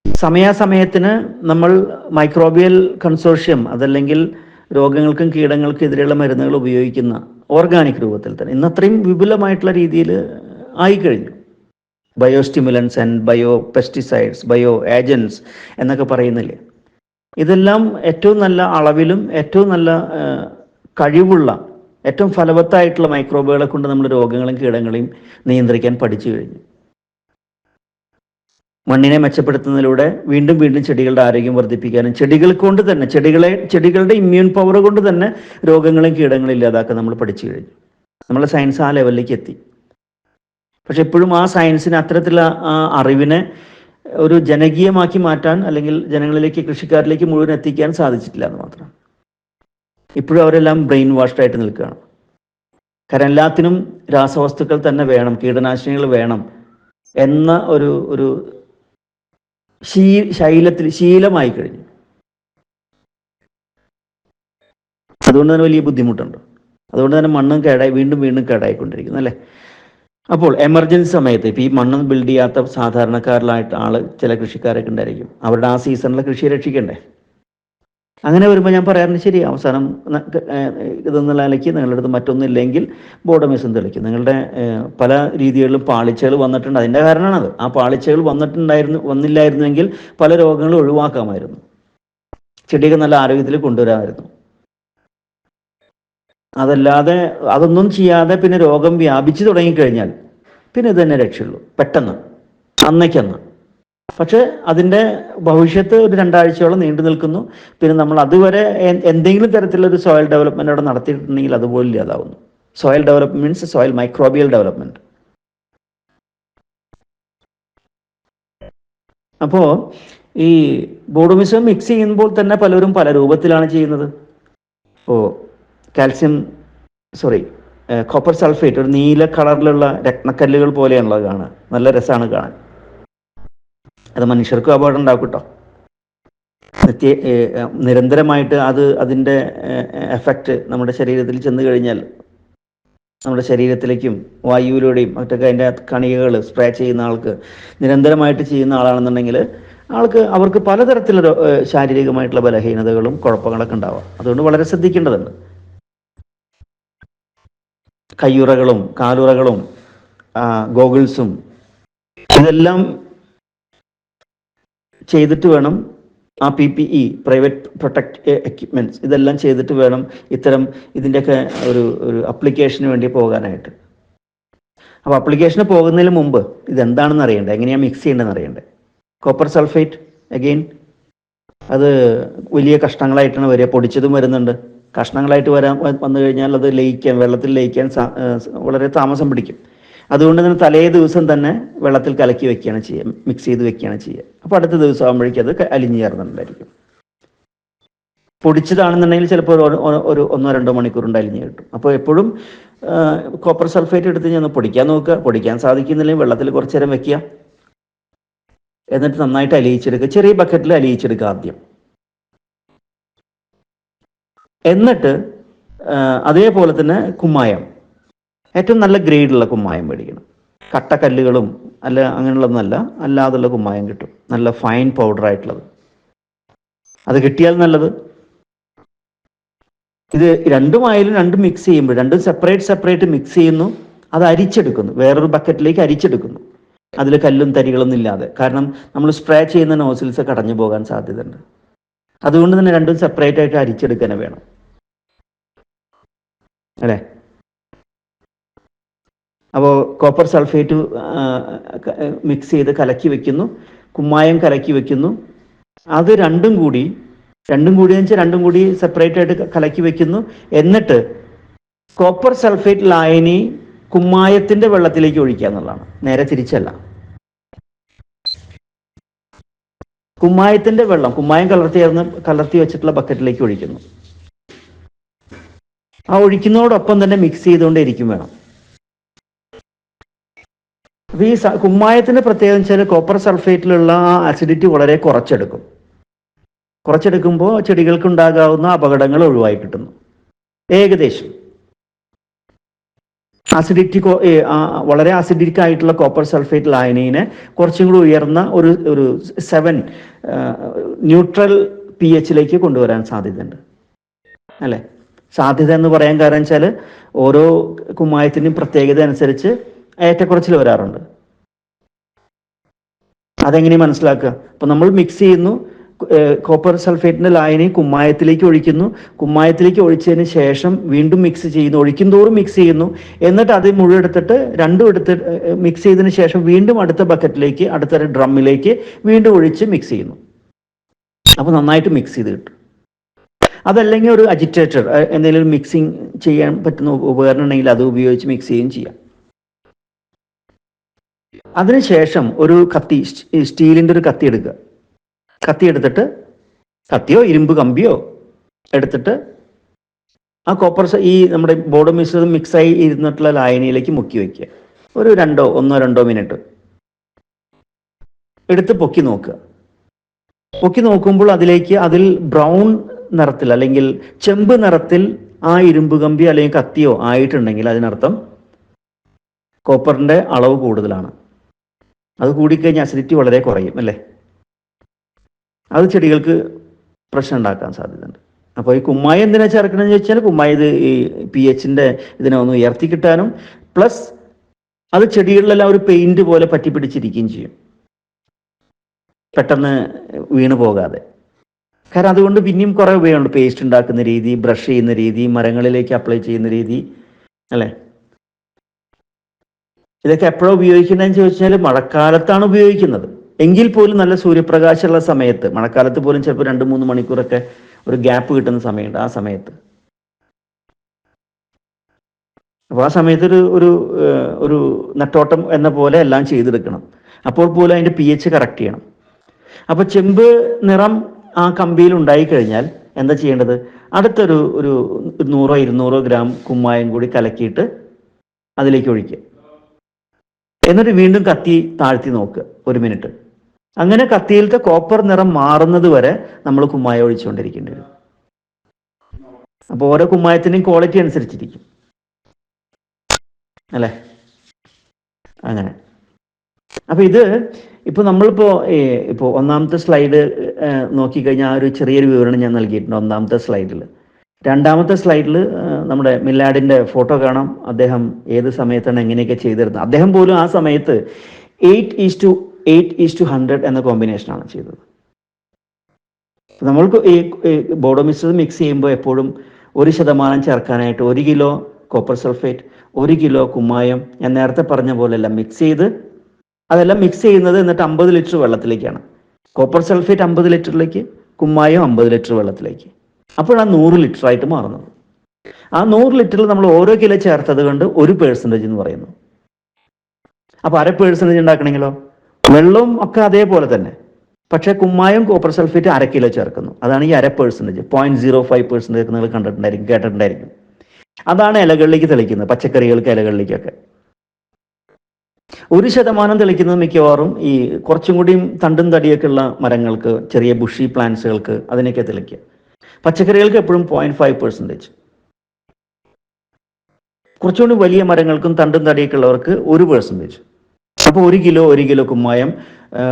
സമയാസമയത്തിന് നമ്മൾ മൈക്രോബിയൽ കൺസോർഷ്യം, അതല്ലെങ്കിൽ രോഗങ്ങൾക്കും കീടങ്ങൾക്കും എതിരെയുള്ള മരുന്നുകൾ ഉപയോഗിക്കുന്ന ഓർഗാനിക് രൂപത്തിൽ തന്നെ ഇന്ന് അത്രയും വിപുലമായിട്ടുള്ള രീതിയിൽ ആയിക്കഴിഞ്ഞു. Biostimulants and bio pesticides, bio agents എന്നൊക്കെ പറയുന്നില്ലേ. ഇതെല്ലാം ഏറ്റവും നല്ല അളവിലും ഏറ്റവും നല്ല കഴിവുള്ള, ഏറ്റവും ഫലവത്തായിട്ടുള്ള മൈക്രോബുകളെ കൊണ്ട് നമ്മൾ രോഗങ്ങളും കീടങ്ങളെയും നിയന്ത്രിക്കാൻ പഠിച്ചു കഴിഞ്ഞു. മണ്ണിനെ മെച്ചപ്പെടുത്തുന്നതിലൂടെ വീണ്ടും വീണ്ടും ചെടികളുടെ ആരോഗ്യം വർദ്ധിപ്പിക്കാനും ചെടികൾ കൊണ്ട് തന്നെ ചെടികളുടെ ഇമ്മ്യൂൺ പവർ കൊണ്ട് തന്നെ രോഗങ്ങളും കീടങ്ങളും ഇല്ലാതാക്കാൻ നമ്മൾ പഠിച്ചു കഴിഞ്ഞു. നമ്മളെ സയൻസ് ആ ലെവലിലേക്ക് എത്തി. പക്ഷെ ഇപ്പോഴും ആ സയൻസിന്, അത്തരത്തിലുള്ള ആ അറിവിനെ ഒരു ജനകീയമാക്കി മാറ്റാൻ അല്ലെങ്കിൽ ജനങ്ങളിലേക്ക് കൃഷിക്കാരിലേക്ക് മുഴുവൻ എത്തിക്കാൻ സാധിച്ചിട്ടില്ല എന്ന് മാത്രം. ഇപ്പോഴും അവരെല്ലാം ബ്രെയിൻ വാഷ്ഡ് ആയിട്ട് നിൽക്കുകയാണ്. കാരണം എല്ലാത്തിനും രാസവസ്തുക്കൾ തന്നെ വേണം, കീടനാശിനികൾ വേണം എന്ന ഒരു ഒരു ശീലമായി കഴിഞ്ഞു. അതുകൊണ്ട് തന്നെ വലിയ ബുദ്ധിമുട്ടുണ്ട്. അതുകൊണ്ട് തന്നെ മണ്ണും വീണ്ടും വീണ്ടും കേടായിക്കൊണ്ടിരിക്കുന്നു അല്ലേ. അപ്പോൾ എമർജൻസി സമയത്ത് ഇപ്പോൾ ഈ മണ്ണ് ബിൽഡ് ചെയ്യാത്ത സാധാരണക്കാരിലായിട്ട് ചില കൃഷിക്കാരൊക്കെ ഉണ്ടായിരിക്കും. അവരുടെ ആ സീസണിലെ കൃഷി രക്ഷിക്കണ്ടേ. അങ്ങനെ വരുമ്പോൾ ഞാൻ പറയാറുണ്ട്, ശരി, അവസാനം ഇതെന്നുള്ള നിലയ്ക്ക് നിങ്ങളുടെ അടുത്ത് മറ്റൊന്നില്ലെങ്കിൽ ബോഡോമിസം തെളിക്കും. നിങ്ങളുടെ പല രീതികളിലും പാളിച്ചകൾ വന്നിട്ടുണ്ട്. അതിൻ്റെ കാരണമാണത്. ആ പാളിച്ചകൾ വന്നില്ലായിരുന്നെങ്കിൽ പല രോഗങ്ങളും ഒഴിവാക്കാമായിരുന്നു. ചെടിയൊക്കെ നല്ല ആരോഗ്യത്തിൽ കൊണ്ടുവരാമായിരുന്നു. അതല്ലാതെ അതൊന്നും ചെയ്യാതെ പിന്നെ രോഗം വ്യാപിച്ചു തുടങ്ങിക്കഴിഞ്ഞാൽ പിന്നെ ഇത് തന്നെ രക്ഷയുള്ളൂ, പെട്ടെന്ന്, അന്നേക്കന്ന്. പക്ഷെ അതിൻ്റെ ഭവിഷ്യത്ത് ഒരു 2 ആഴ്ചയോളം നീണ്ടു നിൽക്കുന്നു. പിന്നെ നമ്മൾ അതുവരെ എന്തെങ്കിലും തരത്തിലൊരു സോയിൽ ഡെവലപ്മെൻറ്റ് അവിടെ നടത്തിയിട്ടുണ്ടെങ്കിൽ അതുപോലെ ഇല്ലാതാവുന്നു. Soil development means soil microbial development. അപ്പോൾ ഈ ബോഡോമിസം മിക്സ് ചെയ്യുമ്പോൾ തന്നെ പലരും പല രൂപത്തിലാണ് ചെയ്യുന്നത്. കോപ്പർ സൾഫേറ്റ് ഒരു നീല കളറിലുള്ള രത്നക്കല്ലുകൾ പോലെയാണുള്ളത് കാണാൻ. നല്ല രസമാണ് കാണാൻ. അത് മനുഷ്യർക്കും അപകടം ഉണ്ടാക്കും കേട്ടോ. നിരന്തരമായിട്ട് അതിൻ്റെ എഫക്റ്റ് നമ്മുടെ ശരീരത്തിൽ ചെന്ന് കഴിഞ്ഞാൽ നമ്മുടെ ശരീരത്തിലേക്കും വായുവിലൂടെയും മറ്റൊക്കെ അതിൻ്റെ കണികകൾ സ്പ്രേ ചെയ്യുന്ന ആൾക്ക്, നിരന്തരമായിട്ട് ചെയ്യുന്ന ആളാണെന്നുണ്ടെങ്കിൽ അവർക്ക് പലതരത്തിലുള്ള ശാരീരികമായിട്ടുള്ള ബലഹീനതകളും കുഴപ്പങ്ങളൊക്കെ ഉണ്ടാവാം. അതുകൊണ്ട് വളരെ ശ്രദ്ധിക്കേണ്ടതുണ്ട്. കയ്യുറകളും കാലുറകളും ഗോഗിൾസും ഇതെല്ലാം ചെയ്തിട്ട് വേണം, ആ PPE പ്രൈവറ്റ് പ്രൊട്ടക്റ്റ് എക്യുപ്മെൻറ്റ്സ് ഇതെല്ലാം ചെയ്തിട്ട് വേണം ഇതിൻ്റെയൊക്കെ ഒരു അപ്ലിക്കേഷന് വേണ്ടി പോകാനായിട്ട്. അപ്പോൾ അപ്ലിക്കേഷന് പോകുന്നതിന് മുമ്പ് ഇതെന്താണെന്ന് അറിയണ്ടേ, എങ്ങനെയാണ് മിക്സ് ചെയ്യേണ്ടതെന്ന് അറിയണ്ടേ. കോപ്പർ സൾഫേറ്റ് അത് വലിയ കഷ്ണങ്ങളായിട്ടാണ് വരിക. പൊടിച്ചതും വരുന്നുണ്ട്. കഷ്ണങ്ങളായിട്ട് വന്നു കഴിഞ്ഞാൽ അത് വെള്ളത്തിൽ ലയിക്കാൻ വളരെ താമസം പിടിക്കും. അതുകൊണ്ട് തന്നെ തലേ ദിവസം തന്നെ വെള്ളത്തിൽ കലക്കി വെക്കുകയാണ് ചെയ്യുക, മിക്സ് ചെയ്ത് വെക്കുകയാണ് ചെയ്യുക. അപ്പോൾ അടുത്ത ദിവസം ആകുമ്പോഴേക്കും അത് അലിഞ്ഞു ചേർന്നിട്ടുണ്ടായിരിക്കും. പൊടിച്ചതാണെന്നുണ്ടെങ്കിൽ ചിലപ്പോൾ ഒരു 1-2 മണിക്കൂർ കൊണ്ട് അലിഞ്ഞ് കിട്ടും. അപ്പോൾ എപ്പോഴും കോപ്പർ സൾഫേറ്റ് എടുത്ത് ഞാൻ പൊടിക്കാൻ നോക്കുക. പൊടിക്കാൻ സാധിക്കുന്നില്ലെങ്കിൽ വെള്ളത്തിൽ കുറച്ച് നേരം വെക്കുക. എന്നിട്ട് നന്നായിട്ട് അലിയിച്ചെടുക്കുക. ചെറിയ ബക്കറ്റിൽ അലിയിച്ചെടുക്കുക ആദ്യം. എന്നിട്ട് അതേപോലെ തന്നെ കുമ്മായം, ഏറ്റവും നല്ല ഗ്രേഡുള്ള കുമ്മായം മേടിക്കണം. കട്ടക്കല്ലുകളും അങ്ങനെയുള്ളതൊന്നല്ല, അല്ലാതുള്ള കുമ്മായം കിട്ടും, നല്ല ഫൈൻ പൗഡറായിട്ടുള്ളത്. അത് കിട്ടിയാൽ നല്ലത്. ഇത് രണ്ടും മിക്സ് ചെയ്യുമ്പോൾ, രണ്ടും സെപ്പറേറ്റ് മിക്സ് ചെയ്യുന്നു. അത് അരിച്ചെടുക്കുന്നു, വേറൊരു ബക്കറ്റിലേക്ക് അരിച്ചെടുക്കുന്നു. അതിൽ കല്ലും തരികളൊന്നും ഇല്ലാതെ. കാരണം നമ്മൾ സ്പ്രേ ചെയ്യുന്ന നോസിൽസ് കടഞ്ഞു പോകാൻ സാധ്യതയുണ്ട്. അതുകൊണ്ട് തന്നെ രണ്ടും സെപ്പറേറ്റ് ആയിട്ട് അരിച്ചെടുക്കാൻ വേണം അല്ലേ. അപ്പോൾ കോപ്പർ സൾഫേറ്റ് മിക്സ് ചെയ്ത് കലക്കി വെക്കുന്നു, കുമ്മായം കലക്കി വെക്കുന്നു. അത് രണ്ടും കൂടി സെപ്പറേറ്റ് ആയിട്ട് കലക്കി വെക്കുന്നു. എന്നിട്ട് കോപ്പർ സൾഫേറ്റ് ലായനി കുമ്മായത്തിന്റെ വെള്ളത്തിലേക്ക് ഒഴിക്കുക എന്നുള്ളതാണ്, നേരെ തിരിച്ചല്ല. കുമ്മായത്തിന്റെ വെള്ളം, കുമ്മായം കലർത്തി വെച്ചിട്ടുള്ള ബക്കറ്റിലേക്ക് ഒഴിക്കുന്നു. ആ ഒഴിക്കുന്നതോടൊപ്പം തന്നെ മിക്സ് ചെയ്തുകൊണ്ടേയിരിക്കും വേണം. അപ്പൊ ഈ കുമ്മായത്തിന്റെ പ്രത്യേകത വെച്ചാൽ കോപ്പർ സൾഫേറ്റിലുള്ള ആ അസിഡിറ്റി വളരെ കുറച്ചെടുക്കുമ്പോൾ ചെടികൾക്ക് ഉണ്ടാകാവുന്ന അപകടങ്ങൾ ഒഴിവായി കിട്ടുന്നു. ഏകദേശം വളരെ അസിഡിക് ആയിട്ടുള്ള കോപ്പർ സൾഫേറ്റ് ലായനീനെ കുറച്ചും കൂടി ഉയർന്ന ഒരു 7 ന്യൂട്രൽ pH കൊണ്ടുവരാൻ സാധ്യതയുണ്ട് അല്ലേ. സാധ്യത എന്ന് പറയാൻ കാരണം വെച്ചാൽ ഓരോ കുമ്മായത്തിൻ്റെയും പ്രത്യേകത അനുസരിച്ച് ഏറ്റക്കുറച്ചിൽ വരാറുണ്ട്. അതെങ്ങനെയാണ് മനസ്സിലാക്കുക? അപ്പോൾ നമ്മൾ മിക്സ് ചെയ്യുന്നു, കോപ്പർ സൾഫേറ്റിൻ്റെ ലായനി കുമ്മായത്തിലേക്ക് ഒഴിക്കുന്നു. കുമ്മായത്തിലേക്ക് ഒഴിച്ചതിന് ശേഷം വീണ്ടും മിക്സ് ചെയ്യുന്നു, ഒഴിക്കുന്തോറും മിക്സ് ചെയ്യുന്നു. എന്നിട്ട് അത് മുഴുവൻ എടുത്തിട്ട് മിക്സ് ചെയ്തതിന് ശേഷം വീണ്ടും അടുത്ത ബക്കറ്റിലേക്ക്, അടുത്ത ഡ്രമ്മിലേക്ക് വീണ്ടും ഒഴിച്ച് മിക്സ് ചെയ്യുന്നു. അപ്പോൾ നന്നായിട്ട് മിക്സ് ചെയ്ത് കിട്ടും. അതല്ലെങ്കിൽ ഒരു അജിറ്റേറ്റർ, എന്തെങ്കിലും മിക്സിങ് ചെയ്യാൻ പറ്റുന്ന ഉപകരണം ഉണ്ടെങ്കിൽ അത് ഉപയോഗിച്ച് മിക്സ് ചെയ്യുകയും ചെയ്യാം. അതിനുശേഷം ഒരു കത്തി, സ്റ്റീലിൻ്റെ ഒരു കത്തി എടുക്കുക. കത്തി എടുത്തിട്ട്, കത്തിയോ ഇരുമ്പ് കമ്പിയോ എടുത്തിട്ട് ആ കോപ്പർ ഈ നമ്മുടെ ബോർഡ് മിശ്രിതം മിക്സായി ഇരുന്നിട്ടുള്ള ലായനിയിലേക്ക് മുക്കി വയ്ക്കുക. ഒരു 1-2 മിനിറ്റ് എടുത്ത് പൊക്കി നോക്കുക. പൊക്കി നോക്കുമ്പോൾ അതിൽ ബ്രൗൺ നിറത്തിൽ അല്ലെങ്കിൽ ചെമ്പ് നിറത്തിൽ ആ ഇരുമ്പ് കമ്പി അല്ലെങ്കിൽ കത്തിയോ ആയിട്ടുണ്ടെങ്കിൽ അതിനർത്ഥം കോപ്പറിൻ്റെ അളവ് കൂടുതലാണ്. അത് കൂടിക്കഴിഞ്ഞാൽ അസിഡിറ്റി വളരെ കുറയും അല്ലേ. അത് ചെടികൾക്ക് പ്രശ്നം ഉണ്ടാക്കാൻ സാധ്യതയുണ്ട്. അപ്പോൾ ഈ കുമ്മായി എന്തിനാ ചേർക്കണമെന്ന് ചോദിച്ചാൽ, കുമ്മായി ഇത് ഈ pH-ന്റെ ഇതിനെ ഒന്ന് ഉയർത്തി കിട്ടാനും, പ്ലസ് അത് ചെടികളിലെല്ലാം ഒരു പെയിന്റ് പോലെ പറ്റി പിടിച്ചിരിക്കുകയും ചെയ്യും, പെട്ടെന്ന് വീണ് പോകാതെ. കാരണം അതുകൊണ്ട് പിന്നെയും കുറേ ഉപയോഗമുണ്ട്. പേസ്റ്റ് ഉണ്ടാക്കുന്ന രീതി, ബ്രഷ് ചെയ്യുന്ന രീതി, മരങ്ങളിലേക്ക് അപ്ലൈ ചെയ്യുന്ന രീതി അല്ലേ. ഇതൊക്കെ എപ്പോഴാണ് ഉപയോഗിക്കുന്നതെന്ന് ചോദിച്ചാൽ മഴക്കാലത്താണ് ഉപയോഗിക്കുന്നത്. എങ്കിൽ പോലും നല്ല സൂര്യപ്രകാശമുള്ള സമയത്ത്, മഴക്കാലത്ത് പോലും ചിലപ്പോൾ 2-3 മണിക്കൂറൊക്കെ ഒരു ഗ്യാപ്പ് കിട്ടുന്ന സമയമുണ്ട്. ആ സമയത്ത് അപ്പോൾ ആ സമയത്ത് ഒരു ഒരു നെട്ടോട്ടം എന്ന പോലെ എല്ലാം ചെയ്തെടുക്കണം. അപ്പോൾ പോലും അതിൻ്റെ pH കറക്റ്റ് ചെയ്യണം. അപ്പോൾ ചെമ്പ് നിറം ആ കമ്പിയിൽ ഉണ്ടായിക്കഴിഞ്ഞാൽ എന്താ ചെയ്യേണ്ടത്? അടുത്തൊരു 100-200 ഗ്രാം കുമ്മായം കൂടി കലക്കിയിട്ട് അതിലേക്ക് ഒഴിക്കുക. എന്നിട്ട് വീണ്ടും കത്തി താഴ്ത്തി നോക്കുക 1 മിനിറ്റ്. അങ്ങനെ കത്തിയിലത്തെ കോപ്പർ നിറം മാറുന്നത് വരെ നമ്മൾ കുമ്മായം ഒഴിച്ചുകൊണ്ടിരിക്കേണ്ടി വരും. അപ്പോൾ ഓരോ കുമ്മായത്തിൻ്റെയും ക്വാളിറ്റി അനുസരിച്ചിരിക്കും അല്ലേ. അങ്ങനെ. അപ്പോൾ ഇത് ഇപ്പോൾ നമ്മളിപ്പോൾ ഒന്നാമത്തെ സ്ലൈഡ് നോക്കിക്കഴിഞ്ഞാൽ ആ ഒരു ചെറിയൊരു വിവരണം ഞാൻ നൽകിയിട്ടുണ്ട് ഒന്നാമത്തെ സ്ലൈഡിൽ. രണ്ടാമത്തെ സ്ലൈഡിൽ നമ്മുടെ മില്ലാഡിൻ്റെ ഫോട്ടോ കാണാം. അദ്ദേഹം ഏത് സമയത്താണ് എങ്ങനെയൊക്കെ ചെയ്തിരുന്നത്. അദ്ദേഹം പോലും ആ സമയത്ത് 8:8:100 എന്ന കോമ്പിനേഷനാണ് ചെയ്തത്. നമ്മൾക്ക് ഈ ബോഡോ മിശ്രിതം മിക്സ് ചെയ്യുമ്പോൾ എപ്പോഴും 1% ചേർക്കാനായിട്ട് 1 കിലോ കോപ്പർ സൾഫേറ്റ്, 1 കിലോ കുമ്മായം, ഞാൻ നേരത്തെ പറഞ്ഞ പോലെ എല്ലാം മിക്സ് ചെയ്ത്, അതെല്ലാം മിക്സ് ചെയ്യുന്നത് എന്നിട്ട് 50 ലിറ്റർ വെള്ളത്തിലേക്കാണ്. കോപ്പർ സൾഫേറ്റ് 50 ലിറ്ററിലേക്ക്, കുമ്മായം 50 ലിറ്റർ വെള്ളത്തിലേക്ക്. അപ്പോഴാണ് 100 ലിറ്റർ ആയിട്ട് മാറുന്നത്. ആ 100 ലിറ്ററിൽ നമ്മൾ ഓരോ കിലോ ചേർത്തത് കൊണ്ട് 1% എന്ന് പറയുന്നു. അപ്പോൾ 1/2% ഉണ്ടാക്കണമെങ്കിലോ വെള്ളവും ഒക്കെ അതേപോലെ തന്നെ, പക്ഷേ കുമ്മായം കോപ്പർ സൾഫേറ്റ് 1/2 കിലോ ചേർക്കുന്നു. അതാണ് ഈ 1/2%, 0.05% നിങ്ങൾ കേട്ടിട്ടുണ്ടായിരിക്കും. അതാണ് ഇലകളിലേക്ക് തെളിക്കുന്നത്, പച്ചക്കറികൾക്ക് ഇലകളിലേക്കൊക്കെ. 1% തെളിക്കുന്നത് മിക്കവാറും ഈ കുറച്ചും കൂടിയും തണ്ടും തടിയൊക്കെ ഉള്ള മരങ്ങൾക്ക്, ചെറിയ ബുഷി പ്ലാന്റ്സുകൾക്ക്, അതിനൊക്കെ തെളിക്കുക. പച്ചക്കറികൾക്ക് എപ്പോഴും 0.5%. കുറച്ചുകൂടി വലിയ മരങ്ങൾക്കും തണ്ടും തടിയൊക്കെ ഉള്ളവർക്ക് 1%. അപ്പോൾ 1 കിലോ കുമ്മായം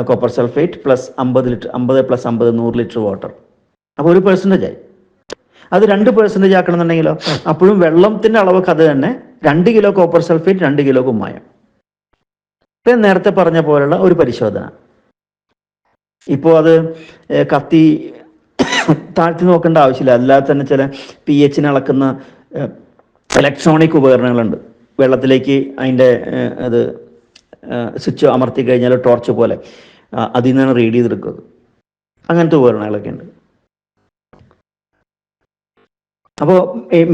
copper sulphate plus 50 litre, 50 + 50 100 litre water. അപ്പോൾ 1% ആയി. അത് 2% ആക്കണമെന്നുണ്ടെങ്കിലോ അപ്പോഴും വെള്ളത്തിൻ്റെ അളവൊക്കെ അത് തന്നെ. 2 കിലോ കോപ്പർ സൾഫേറ്റ്, 2 കിലോ കുമ്മായം. ഇപ്പം നേരത്തെ പറഞ്ഞ പോലുള്ള ഒരു പരിശോധന. ഇപ്പോൾ അത് കത്തി താഴ്ത്തി നോക്കേണ്ട ആവശ്യമില്ല. അല്ലാതെ തന്നെ ചില pH-നെ അളക്കുന്ന ഇലക്ട്രോണിക് ഉപകരണങ്ങളുണ്ട്. വെള്ളത്തിലേക്ക് അതിൻ്റെ അത് സ്വിച്ച് അമർത്തി കഴിഞ്ഞാൽ ടോർച്ച് പോലെ അതിൽ നിന്നാണ് റീഡ് ചെയ്തെടുക്കുന്നത്. അങ്ങനത്തെ ഉപകരണങ്ങളൊക്കെ ഉണ്ട്. അപ്പോൾ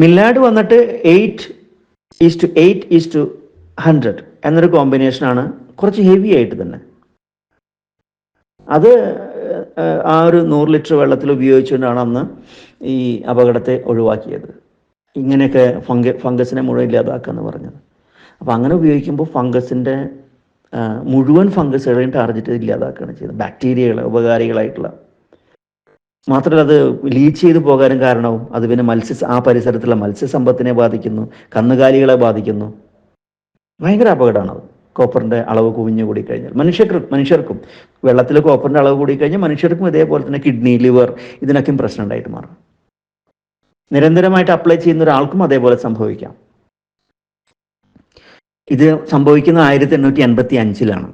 മില്ലാഡ് വന്നിട്ട് 8:8:100 എന്നൊരു കോമ്പിനേഷനാണ്. കുറച്ച് ഹെവി ആയിട്ട് തന്നെ. അത് ആ ഒരു 100 ലിറ്റർ വെള്ളത്തിൽ ഉപയോഗിച്ചുകൊണ്ടാണ് അന്ന് ഈ അപകടത്തെ ഒഴിവാക്കിയത്. ഇങ്ങനെയൊക്കെ ഫംഗസിനെ മുഴുവൻ ഇല്ലാതാക്കുക എന്ന് പറഞ്ഞത്. അപ്പോൾ അങ്ങനെ ഉപയോഗിക്കുമ്പോൾ ഫംഗസിൻ്റെ മുഴുവൻ ഫംഗസുകളെയും ടാർഗറ്റ് ഇല്ലാതാക്കുകയാണ് ചെയ്തത്. ബാക്ടീരിയകൾ, ഉപകാരികളായിട്ടുള്ള. മാത്രമല്ല അത് ലീച്ച് ചെയ്ത് പോകാനും കാരണവും അത് പിന്നെ ആ പരിസരത്തുള്ള മത്സ്യസമ്പത്തിനെ ബാധിക്കുന്നു, കന്നുകാലികളെ ബാധിക്കുന്നു. ഭയങ്കര അപകടമാണത്. കോപ്പറിൻ്റെ അളവ് കുവിഞ്ഞു കൂടിക്കഴിഞ്ഞാൽ മനുഷ്യർക്കും വെള്ളത്തിൽ കോപ്പറിൻ്റെ അളവ് കൂടിക്കഴിഞ്ഞാൽ മനുഷ്യർക്കും ഇതേപോലെ തന്നെ കിഡ്നി, ലിവർ, ഇതിനൊക്കെയും പ്രശ്നം ഉണ്ടായിട്ട് മാറും. നിരന്തരമായിട്ട് അപ്ലൈ ചെയ്യുന്ന ഒരാൾക്കും അതേപോലെ സംഭവിക്കാം. ഇത് സംഭവിക്കുന്ന 1885-ലാണ്.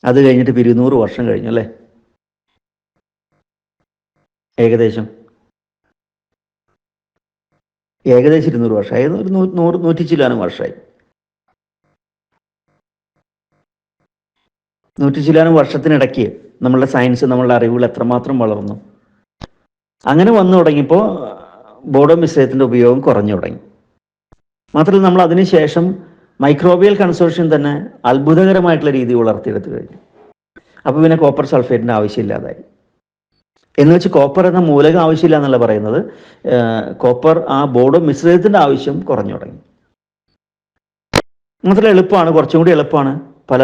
അത് കഴിഞ്ഞിട്ട് 200 വർഷം കഴിഞ്ഞു അല്ലേ. ഏകദേശം 200 വർഷമായി. ഒരു 100 ചില്ലാനും വർഷമായി. 100 ചില്ലാനും വർഷത്തിനിടയ്ക്ക് നമ്മളുടെ സയൻസ്, നമ്മളുടെ അറിവുകൾ എത്രമാത്രം വളർന്നു. അങ്ങനെ വന്നു തുടങ്ങിയപ്പോൾ ബോഡോ മിശ്രിതത്തിൻ്റെ ഉപയോഗം കുറഞ്ഞു തുടങ്ങി. മാത്രമല്ല നമ്മൾ അതിനുശേഷം മൈക്രോബിയൽ കൺസോർഷ്യം തന്നെ അത്ഭുതകരമായിട്ടുള്ള രീതി വളർത്തിയെടുത്തു കഴിഞ്ഞു. അപ്പോൾ പിന്നെ കോപ്പർ സൾഫേറ്റിൻ്റെ ആവശ്യമില്ലാതായി. എന്ന് വെച്ച് കോപ്പർ എന്ന മൂലകം ആവശ്യമില്ല എന്നല്ല പറയുന്നത്, കോപ്പർ ആ ബോഡോ മിശ്രിതത്തിൻ്റെ ആവശ്യം കുറഞ്ഞു തുടങ്ങി. മാത്രമല്ല എളുപ്പമാണ്, കുറച്ചും കൂടി എളുപ്പമാണ്. പല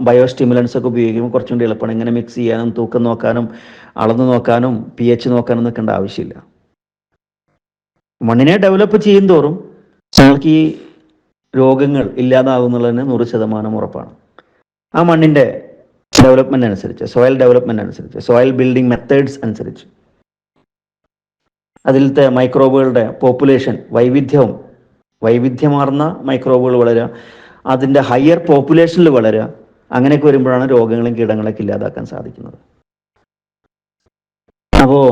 ബയോ സ്റ്റിമുലൻസ് ഒക്കെ ഉപയോഗിക്കുമ്പോൾ കുറച്ചും കൂടി എളുപ്പമാണ്. ഇങ്ങനെ മിക്സ് ചെയ്യാനും തൂക്കം നോക്കാനും അളന്ന് നോക്കാനും pH നോക്കാനും നിൽക്കേണ്ട ആവശ്യമില്ല. മണ്ണിനെ ഡെവലപ്പ് ചെയ്യും തോറും നിങ്ങൾക്ക് ഈ രോഗങ്ങൾ ഇല്ലാതാകുന്നുള്ളതിന് 100% ഉറപ്പാണ്. ആ മണ്ണിൻ്റെ ഡെവലപ്മെൻ്റ് അനുസരിച്ച്, സോയിൽ ഡെവലപ്മെൻ്റ് അനുസരിച്ച്, സോയിൽ ബിൽഡിംഗ് മെത്തേഡ്സ് അനുസരിച്ച് അതിലത്തെ മൈക്രോബുകളുടെ പോപ്പുലേഷൻ വൈവിധ്യമാർന്ന മൈക്രോബുകൾ വളരുക, അതിൻ്റെ ഹയർ പോപ്പുലേഷനിൽ വളരുക, അങ്ങനെയൊക്കെ വരുമ്പോഴാണ് രോഗങ്ങളും കീടങ്ങളൊക്കെ ഇല്ലാതാക്കാൻ സാധിക്കുന്നത്. അപ്പോൾ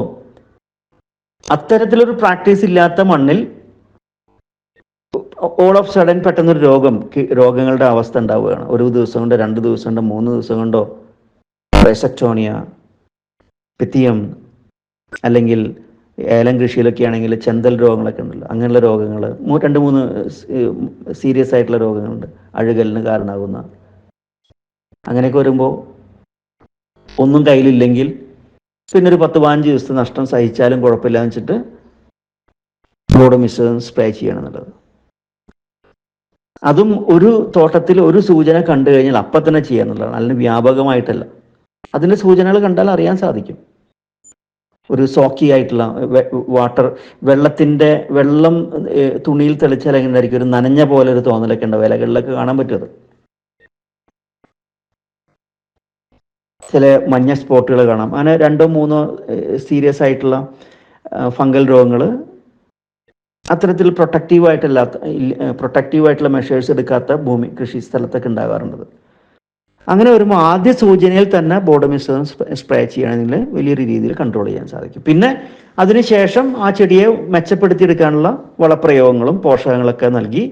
അത്തരത്തിലൊരു പ്രാക്ടീസ് ഇല്ലാത്ത മണ്ണിൽ ഓൾ ഓഫ് സഡൻ പെട്ടെന്നൊരു രോഗങ്ങളുടെ അവസ്ഥ ഉണ്ടാവുകയാണ്. ഒരു ദിവസം കൊണ്ടോ 2 ദിവസം കൊണ്ടോ 3 ദിവസം കൊണ്ടോ റെസക്ടോണിയ, പിത്തിയം, അല്ലെങ്കിൽ ഏലം കൃഷിയിലൊക്കെ ആണെങ്കിൽ ചെന്തൽ രോഗങ്ങളൊക്കെ ഉണ്ടല്ലോ, അങ്ങനെയുള്ള രോഗങ്ങൾ 2-3 സീരിയസ് ആയിട്ടുള്ള രോഗങ്ങളുണ്ട്, അഴുകലിന് കാരണമാകുന്ന. അങ്ങനെയൊക്കെ വരുമ്പോൾ ഒന്നും കയ്യിലില്ലെങ്കിൽ പിന്നെ ഒരു 10-15 ദിവസത്തെ നഷ്ടം സഹിച്ചാലും കുഴപ്പമില്ല എന്ന് വെച്ചിട്ട് ബോഡോ മിശ്രിതം സ്പ്രേ ചെയ്യണം എന്നുള്ളത്. അതും ഒരു തോട്ടത്തിൽ ഒരു സൂചന കണ്ടു കഴിഞ്ഞാൽ അപ്പം തന്നെ ചെയ്യുക എന്നുള്ളതാണ്, അല്ലെങ്കിൽ വ്യാപകമായിട്ടല്ല. അതിൻ്റെ സൂചനകൾ കണ്ടാൽ അറിയാൻ സാധിക്കും. ഒരു സോക്കി ആയിട്ടുള്ള വെള്ളം തുണിയിൽ തെളിച്ചാൽ എങ്ങനെയായിരിക്കും, ഒരു നനഞ്ഞ പോലെ ഒരു തോന്നലൊക്കെ ഉണ്ടാവും, ഇലകളിലൊക്കെ കാണാൻ പറ്റും. ചില മഞ്ഞ സ്പോട്ടുകൾ കാണാം. അങ്ങനെ 2-3 സീരിയസ് ആയിട്ടുള്ള ഫംഗൽ രോഗങ്ങൾ അത്തരത്തിൽ പ്രൊട്ടക്റ്റീവായിട്ടുള്ള മെഷേഴ്സ് എടുക്കാത്ത കൃഷി സ്ഥലത്തൊക്കെ ഉണ്ടാകാറുണ്ട്. അങ്ങനെ വരുമ്പോൾ ആദ്യ സൂചനയിൽ തന്നെ ബോഡോ മിശ്രിതം സ്പ്രേ ചെയ്യണമെങ്കിൽ വലിയൊരു രീതിയിൽ കൺട്രോൾ ചെയ്യാൻ സാധിക്കും. പിന്നെ അതിനുശേഷം ആ ചെടിയെ മെച്ചപ്പെടുത്തിയെടുക്കാനുള്ള വളപ്രയോഗങ്ങളും പോഷകങ്ങളൊക്കെ നൽകി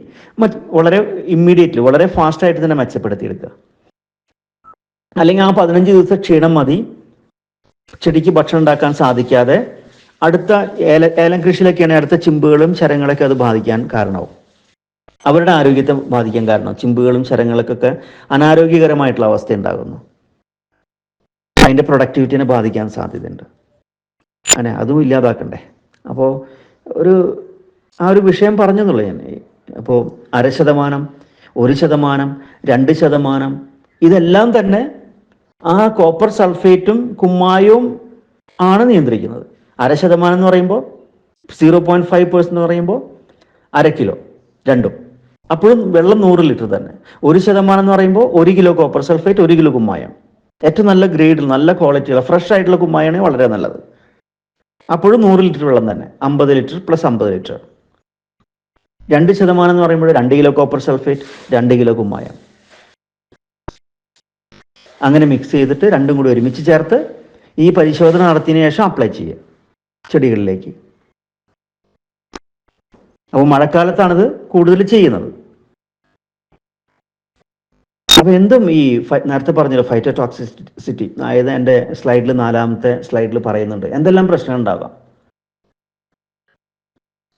വളരെ ഇമ്മീഡിയറ്റ്ലി, വളരെ ഫാസ്റ്റായിട്ട് തന്നെ മെച്ചപ്പെടുത്തിയെടുക്കുക. അല്ലെങ്കിൽ ആ 15 ദിവസത്തെ ക്ഷീണം മതി ചെടിക്ക് ഭക്ഷണം ഉണ്ടാക്കാൻ സാധിക്കാതെ അടുത്ത ഏലം കൃഷിയിലൊക്കെയാണെങ്കിൽ അടുത്ത ചിമ്പുകളും ശരങ്ങളൊക്കെ അത് ബാധിക്കാൻ കാരണമാവും, അവരുടെ ആരോഗ്യത്തെ ബാധിക്കാൻ കാരണം. ചിമ്പുകളും ശരങ്ങൾക്കൊക്കെ അനാരോഗ്യകരമായിട്ടുള്ള അവസ്ഥ ഉണ്ടാകുന്നു, അതിൻ്റെ പ്രൊഡക്ടിവിറ്റിനെ ബാധിക്കാൻ സാധ്യതയുണ്ട്. അങ്ങനെ അതും ഇല്ലാതാക്കണ്ടേ. അപ്പോൾ ആ ഒരു വിഷയം പറഞ്ഞെന്നുള്ളൂ ഞാൻ. അപ്പോൾ 0.5%, 1%, 2%, ഇതെല്ലാം തന്നെ ആ കോപ്പർ സൾഫേറ്റും കുമ്മായവും ആണ് നിയന്ത്രിക്കുന്നത്. 0.5% എന്ന് പറയുമ്പോൾ 0.5% എന്ന് പറയുമ്പോൾ 1/2 കിലോ രണ്ടും. അപ്പോഴും വെള്ളം 100 ലിറ്റർ തന്നെ. 1% എന്ന് പറയുമ്പോൾ 1 കിലോ കോപ്പർ സൾഫേറ്റ്, 1 കിലോ കുമ്മായം. ഏറ്റവും നല്ല ഗ്രേഡിൽ, നല്ല ക്വാളിറ്റിയുള്ള ഫ്രഷ് ആയിട്ടുള്ള കുമ്മായാണ് വളരെ നല്ലത്. അപ്പോഴും 100 ലിറ്റർ വെള്ളം തന്നെ, 50 ലിറ്റർ പ്ലസ് 50 ലിറ്റർ. 2% എന്ന് പറയുമ്പോൾ 2 കിലോ കോപ്പർ സൾഫേറ്റ്, 2 കിലോ കുമ്മായം. അങ്ങനെ മിക്സ് ചെയ്തിട്ട് രണ്ടും കൂടി ഒരുമിച്ച് ചേർത്ത് ഈ പരിശോധന നടത്തിയതിനു ശേഷം അപ്ലൈ ചെയ്യുക ചെടികളിലേക്ക്. അപ്പോൾ മഴക്കാലത്താണിത് കൂടുതൽ ചെയ്യുന്നത്. അപ്പോൾ എന്തും ഈ നേരത്തെ പറഞ്ഞല്ലോ ഫൈറ്റോടോക്സിസിറ്റി, അതായത് എൻ്റെ സ്ലൈഡിൽ 4ാമത്തെ സ്ലൈഡിൽ പറയുന്നുണ്ട് എന്തെല്ലാം പ്രശ്നം ഉണ്ടാകാം.